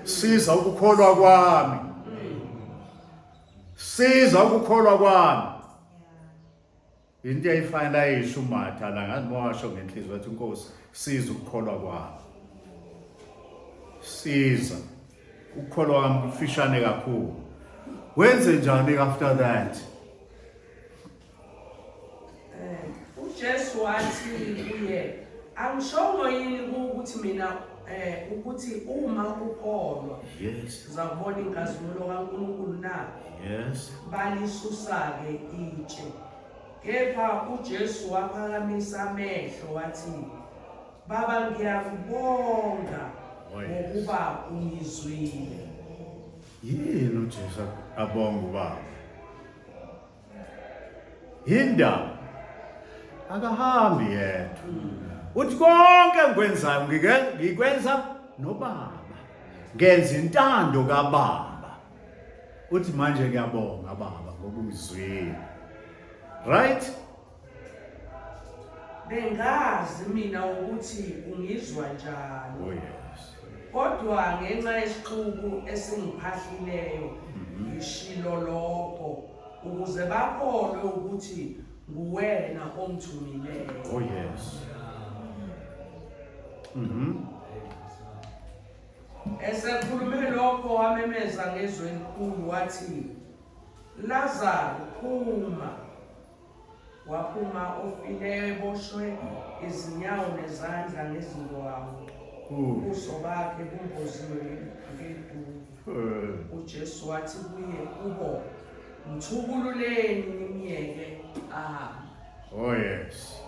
Siza ukukholwa kwami. Siza ukukholwa kwami. Into ayifana ayisho uMatha la ngathi mwasho ngenhliziyo wathi Nkosi siza ukukholwa kwami. Siza ukukholwa kwami kufishane kakhulu. Wenze njani after that? uJesu wathi kuye angishongo yini ukuthi mina ukuthi uma ukholwa Yes. uzakubona inkazimulo kaNkulunkulu na Yes. balisusa ke itshe kepha uJesu waphakamisa amehlo wathi Baba ngiyakubonga ngokuba ungizwile. Yini uJesu abonga ubaba? Hinda akahambi yedwa. Uthi konke engikwenzayo ngikwenza noBaba. Ngenza intando kaBaba. Uthi manje ngiyabonga Baba ngoba ungizwile. Right? Bengazi mina ukuthi ungizwa njani. Oh yes. Kodwa ngenxa yesixuku esingiphahlileyo ngishilo lokho ukuze bakholwe ukuthi nguwena ongithumileyo. Oh yes. Esekhulume lokho wamemeza ngezwi elikhulu wathi Lazaro phuma. Waphuma ofileyo eboshwe izinyawo nezandla ngezindwangu. Ubuso bakhe bumboziwe ngeduku. uJesu wathi kuye kubo mthukululeni nimyeke ahambe. Oh yes.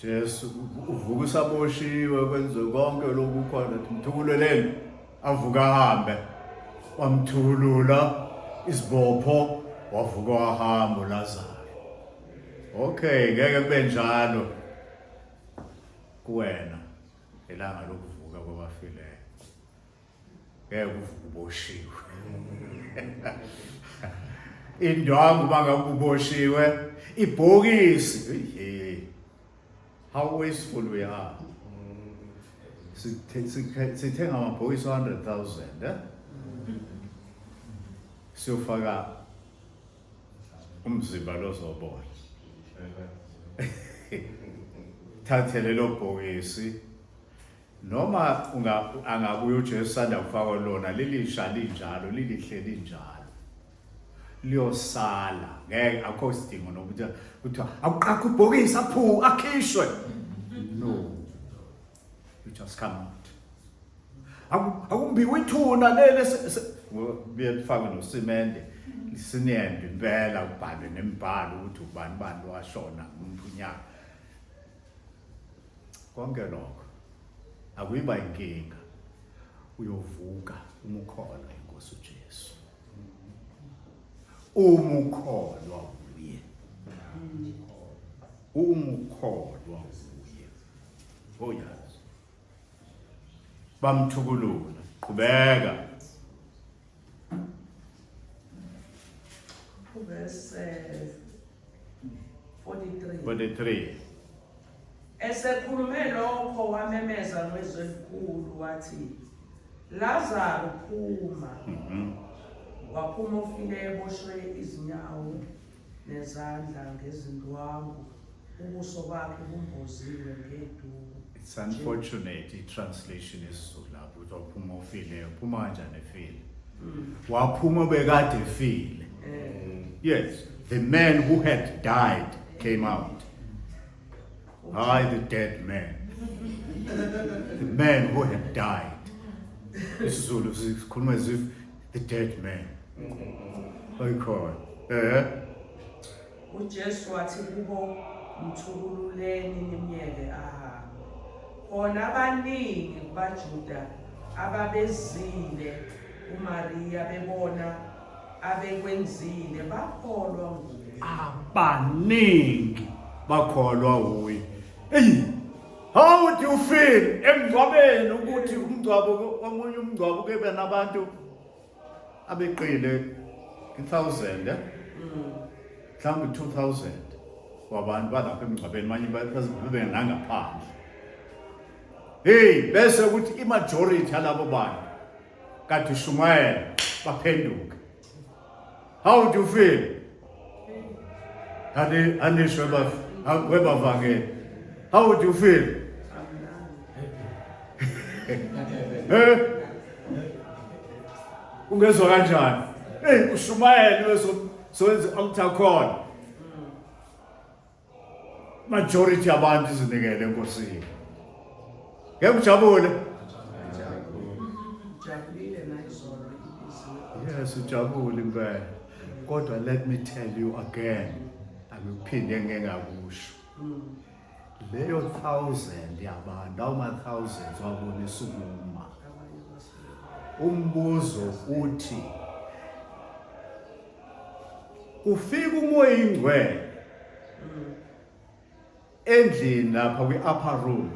Jesu uvuka usaboshiwe kwenze konke lokhu khona mthukuleleni avuka ahambe. Wamthulula isibopho wavuka wahamba uLazaro. Okay, ngeke kube njalo kuwena elanga lokuvuka kwabafileyo. Ngeke uvuke uboshiwe. Indwangu bangakuboshiwe, ibhokisi. How wasteful we are. Sithenga amabhokisi 100,000, siyofaka umzimba lozobola. Thathe lelo bhokisi noma angabuya uJesu sanda kufaka lona lilisha linjalo lilihle linjalo liyosala ngeke akho sidingo nokuthi kuthiwa awuqaqha ibhokisi akhishwe. No, you just come out. Akumbiwe ithuna lele biyefaka nosimende lisinende impela ubhale nemibhalo ukuthi ubani washona umuntu unyaka. Konke lokho akuyiba inkinga uyovuka uma ukholwa inkosi uJesu. Uma ukholwa uye. Uma ukholwa uye. Oh yes. Bamthukulula. Qhubeka. Verse 43. 43. Esekhulume lokho wamemeza ngezwi elikhulu wathi Lazaro phuma. Waphuma ofileyo eboshwe izinyawo nezandla ngezindwangu ubuso bakhe bumboziwe ngeduku. It's unfortunate translation is so lapho uthi waphuma ofileyo phuma kanjani efile. Waphuma bekade efile. Yes, the man who had died came out. I, the dead man. The man who had died. isiZulu sikhuluma as if the dead man. Bayikhona. uJesu wathi kubo mthukululeni nimyeke ahambe. Khona abaningi kubaJuda ababezile uMaria bebona abekwenzile bakholwa nguye. Abaningi bakholwa uye. Hey, how would you feel emngcwabeni ukuthi umngcwabo omunye umngcwabo kube nabantu abeqile 1000 mhlawumbe 2000 wabantu balapha emngcwabeni manje babe nangaphandle. Hey, bese ukuthi imajority yalabo bantu kade Shumayela baphenduka. How would you feel? Anisho webavangeli. How would you feel? Ungezwa kanjani? Hey, uShumayela wesowenza altar call. Majority abantu izinikele enkosini. Ngeke ujabule? Jabulile nayizolo ibisi. Yes, ujabule impela. Kodwa let me tell you again. Akuphinde ngeke ngakusho. Leyo 1000 yabantu, awuma thousands wabona isukuma. Umbuzo uthi ufika umoya ingcwele endlini lapha kwi-upper room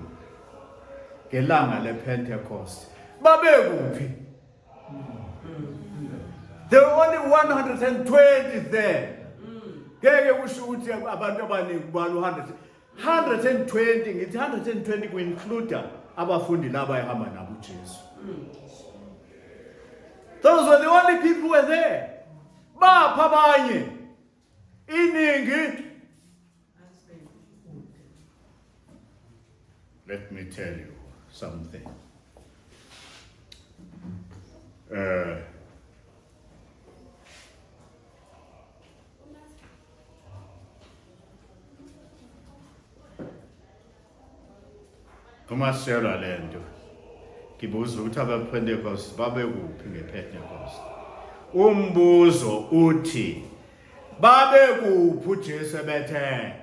ngelanga le-Pentecost babe kuphi? There were only 120 there. Ngeke kusho ukuthi abantu abaningi kubala 120 ngithi 120 ku-include abafundi laba ehamba nabo uJesu. Those were the only people who were there. Bapha abanye iningi. Let me tell you something. Uma siyela lento ngibuza ukuthi abaPentecost babe kuphi ngePentecost. Umbuzo uthi babe kuphi uJesu bethe?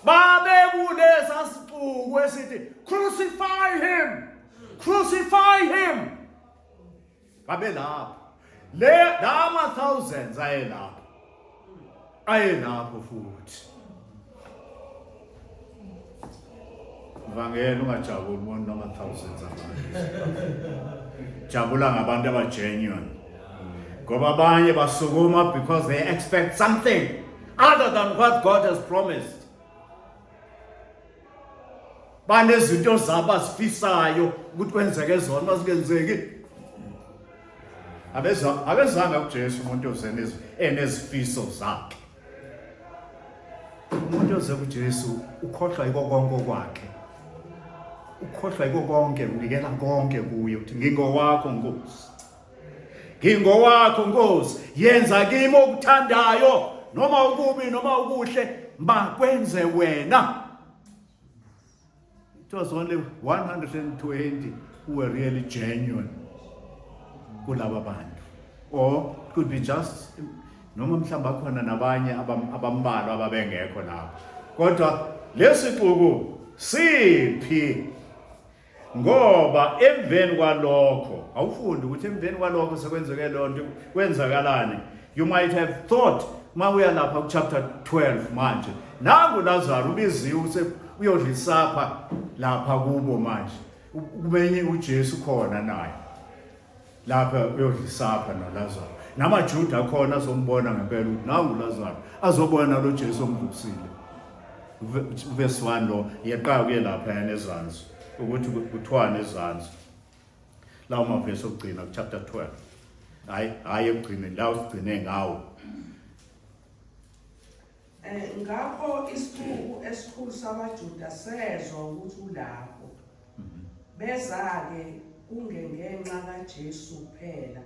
Babe kulesa sibuku esithi crucify him, crucify him. Babe lapho. Lama thousands ayelapho futhi. Vangeli ungajabuli umuntu noma thousands abantu. Jabula ngabantu abagenuine. Ngoba abanye basukuma because they expect something other than what God has promised. Banezinto zabo asifisayo ukuthi kwenzeke zona masingenzeki. Abezanga uJesu umuntu ozenezifiso zakhe. Umuntu oze kuJesu ukhohlwa yiko konke kwakhe. Ukhohlwa yiko konke, unikela konke kuye uthi ngingowakho Nkosi. Ngingowakho Nkosi, yenza kimi okuthandayo noma ukubi noma ukuhle makwenze wena. It was only 120 who were really genuine kulaba bantu. Or it could be just noma mhlamba khona nabanye abambalwa ababengekho lapho. Kodwa lesixuku siphi? Ngoba emveni kwalokho awufundi ukuthi emveni kwalokho sekwenzeke lonto kwenzakalani. You might have thought mawuya lapha ku chapter 12 manje nangu Lazarus ubiziwe uyodlisapha lapha kubo manje. Kubenye uJesu khona naye lapha uyodlisapha noLazarus. NamaJuda khona azombona ngempela ukuthi nangu Lazarus azobona lo Jesu omvusile. Verse 1 lo yeqa kuye lapha yanezansi ukuthi kuthwane ezansi. Lawo mavesi okugcina ku chapter 12. Hayi ekugcine la usigcine ngawo. Ngakho isibuku esikhulu sabaJuda sezwa ukuthi ulapho. Beza-ke kungengenxa kaJesu kuphela,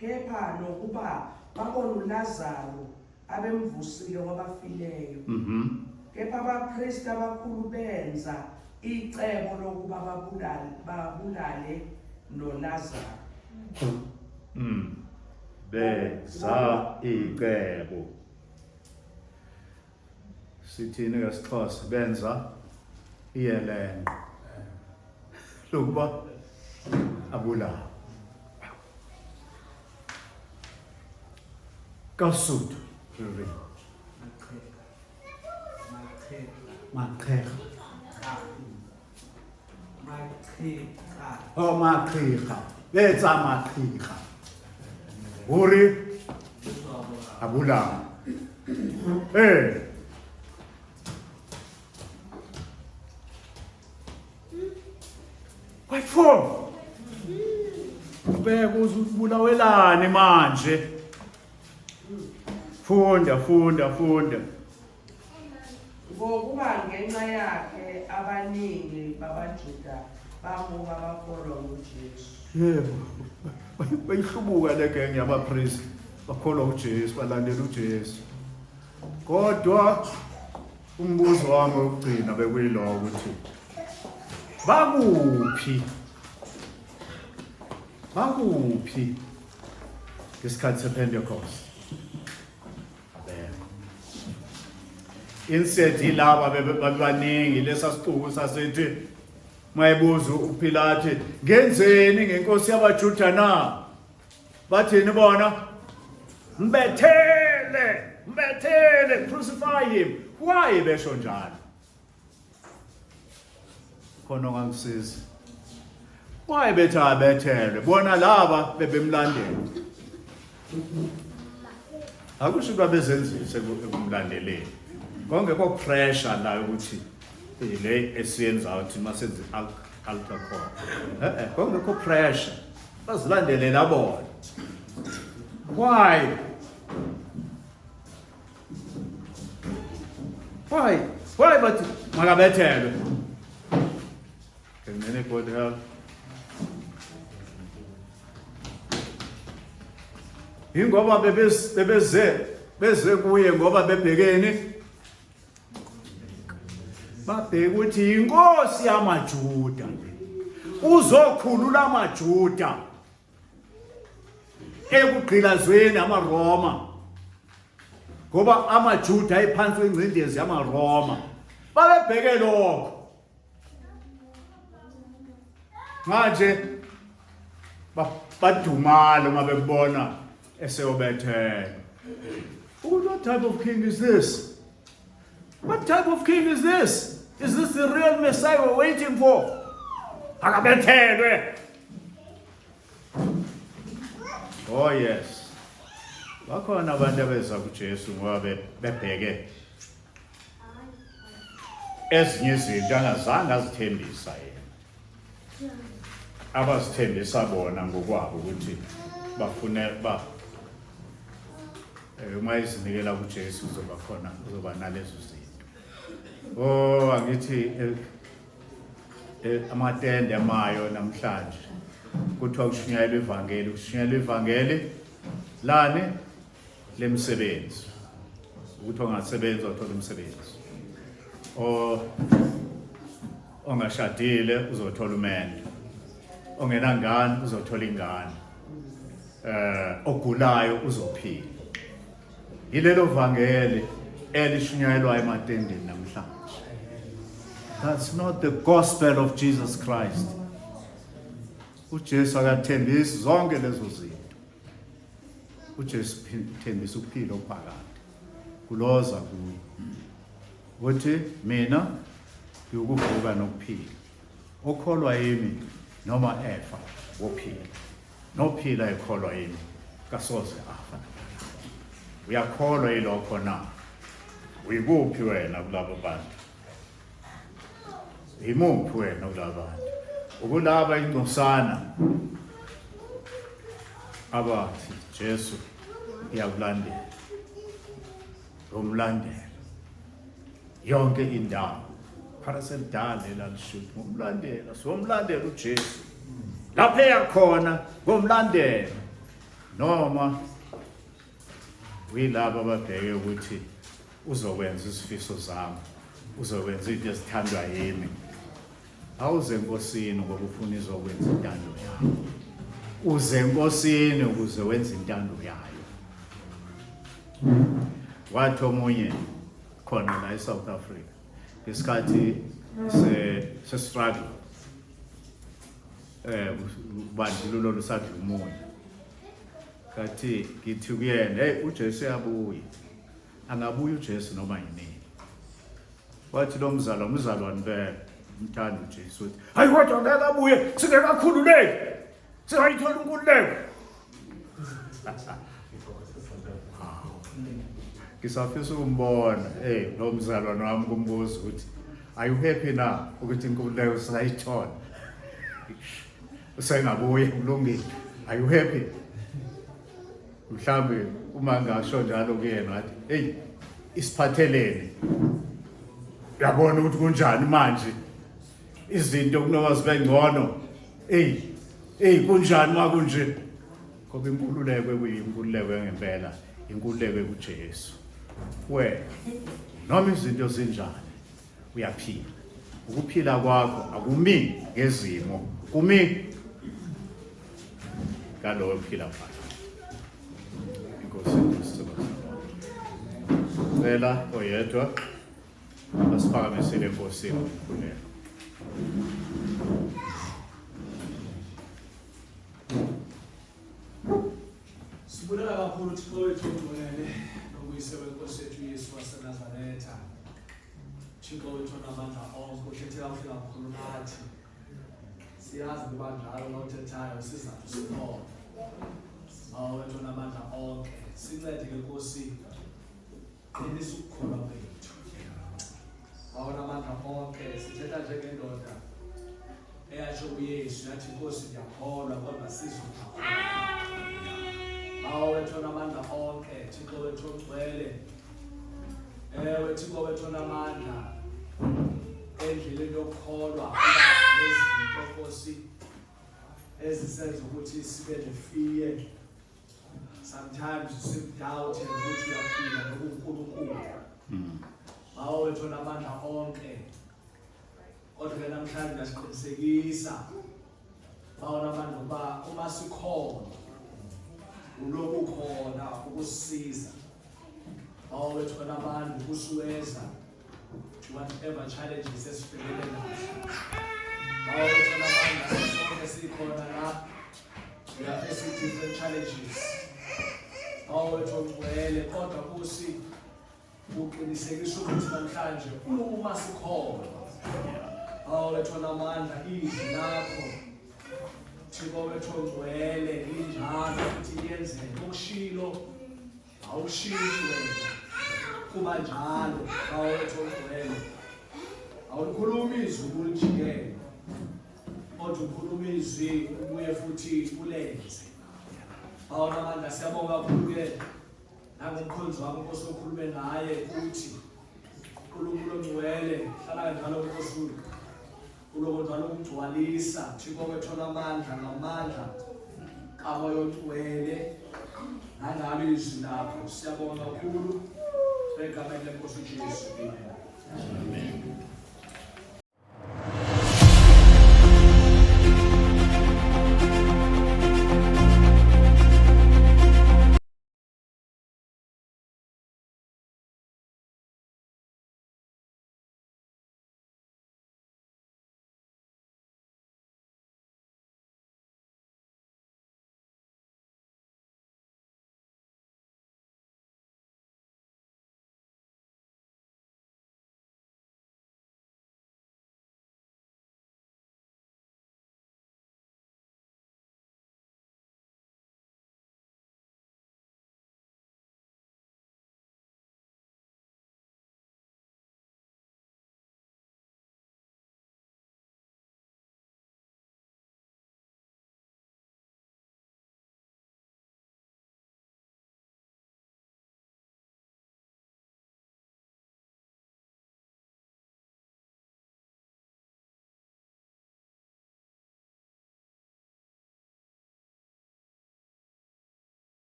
kepha nokuba babona uLazaro abemvusile kwabafileyo. Kepha abapristi abakhulu benza icebo lokuba babulale noLazaro. Benza icebo. Sithini ngeXhosa? Benza iyelenqe lokuba abulawe. KwaSuthu Maqheka. Benza Maqheka. Hore abulawe. What for? Ubeka uzubulawelani manje? Funda. Ngokuba ngenxa yakhe abaningi babaJuda bamuka bakholwa kuJesu. Yebo. Bayihlubuka le gang yabapriest bakholwa uJesu, balandela uJesu. Kodwa umbuzo wami wokugcina bekuyilo ukuthi bakuphi ngesikhathi sePentecost? Instead ilaba bebaningi lesasiquku sasethi mayibuza uPilate, ngenzeni ngenkosi yabaJuda na? Bathini bona? Mbethele, crucify him. Why besho njalo? Khona ngangisiza. Why bethi abethelwe? Bona laba bebemlandela. Akusho ukuba bezenzise ekumlandeleni. Kongekho pressure la ukuthi le esiyenza ukuthi masenze altar call. Kongekho pressure. Bazilandele labona. Why but makabethelwe? Can anybody help? Ingoba beze kuye ngoba bebhekeni babheke ukuthi inkosi yamaJuda uzokhulula amaJuda ekugqilazweni amaRoma, ngoba amaJuda ayiphansi kwengcindezi yamaRoma. Babebheke lokho manje badumala uma bebona eseyobethelwe. What type of king is this? What type of king is this? Is this the real Messiah we're waiting for? Akabethelwe. Oh yes. Bakhona abantu abeza kuJesu ngoba bebheke ezinye izinto angazange azithembisa yena. Abazithembisa bona ngokwabo ukuthi bafune uma izinikela kuJesu uzoba nalezo zinto. Oh angithi amatende amayo namhlanje kuthiwa kushunyayelwa ivangeli lani lemsebenzi, ukuthi ongasebenza uthola umsebenzi, ongashadile uzothola umendo, ongenangane uzothola ingane, ogulayo uzophila. Yilelo vangeli elishunyayelwa ematendeni namhlanje. That's not the gospel of Jesus Christ. uJesu akathembisi zonke lezo zinto. uJesu uthembisa ukuphila okuphakade kuloza kuye, ukuthi mina ngiyukuvuka nokuphila, okholwa yimi noma efa wophila, nophila ekholwa yimi kasoze afa. Uyakholwa yilokho na? Uyikuphi wena kulabo bantu? Imuphi wena kulabo bantu? Ukulaba incosana abathi Jesu iyakulandela, umlandela yonke indawo. Pharaselidala elalishuthi ngomlandela, somlandela uJesu lapha eyakhona ngomlandela, noma uyilabo ababheke ukuthi uzokwenza isifiso zami, uzokwenza into ezithandwa yimi. Awuze enkosini ngoba ufuna izokwenza intando yayo. Uze enkosini ukuze wenze intando yayo. Wathi omunye khona la eSouth Africa isikhathi se-struggle bandlulo lusadla umoya. Kathi ngithi kuyena, hey uJesu uyabuya. Angabuya uJesu noma yini. Wathi lo umzalwane impela umthanda uJesu uthi, hayi kodwa ngeke abuye singekakhululeki. Singayithola inkululeko. Ngisafisa ukumbona, lo mzalwane wami kumbuza ukuthi, are you happy now ukuthi inkululeko singayithola? Usengabuye kulungile. Are you happy? Mhlambe uma ngasho njalo kuyena wathi, hey isiphathelene. Uyabona ukuthi kunjani manje? Izinto kunoba zibe ngcono. Kunjani makunje? Ngoba inkululeko ekuyinkululeko ngempela, inkululeko kuJesu. Wena noma izinto zinjani uyaphila. Ukuphila kwakho akumi ngezimo, kumi ngalowo phila phakathi. Cela oyedwa asiphakamisele Nkosi inkululeko. Sibonga kakhulu Thixo wethu ongcwele nokuyise wenkosi yethu Yesu waseNazaretha. Thixo wethu onamandla onke uthethe kakuhle kakhulu nathi. Siyazi ukuba njalo nothethayo sizathu sikhona. Wethu onamandla onke sincede ke Nkosi qinisa ukukhona kwethu. Onamandla onke sithetha njengendoda eyasho uYesu yathi Nkosi ngiyakholwa kodwa sizokholwa. Wethu onamandla onke Thixo wethu ongcwele. Thixo wethu onamandla endleleni yokukholwa nezinto Nkosi ezisenza ukuthi sibe ne-fear. Sometimes self-doubt ukuthi uyaphila nokuNkulunkulu. Wethu onamandla onke kodwa ke namhlanje ngiyasiqinisekisa onamandla ukuba uma sikhona uloku khona ukusisiza. Wethu onamandla ukusiweza whatever challenges esibhekene nazo. Wethu onamandla sonke sikhona la we are facing different challenges. Wethu ongcwele kodwa Nkosi uqinisekisa ukuthi namhlanje uma sikhona. Wethu onamandla izwi lakho Thixo wethu ongcwele linjalo ukuthi liyenzeke okushilo awushintshi wena kuba njalo. Wethu ongcwele awulikhuluma izwi ulijikele kodwa ukhuluma izwi ubuye futhi ulenze. Onamandla siyabonga kakhulu-ke nangomkhonzi wami Nkosi okhulume ngaye ukuthi uNkulunkulu ongcwele hlala njalo Nkosi ulokuzala ukugcwalisa Thixo wethu onamandla ngamandla kaMoya oNgcwele nangalo izwi lakho. Siyabonga kakhulu egameni leNkosi uJesu. Amen.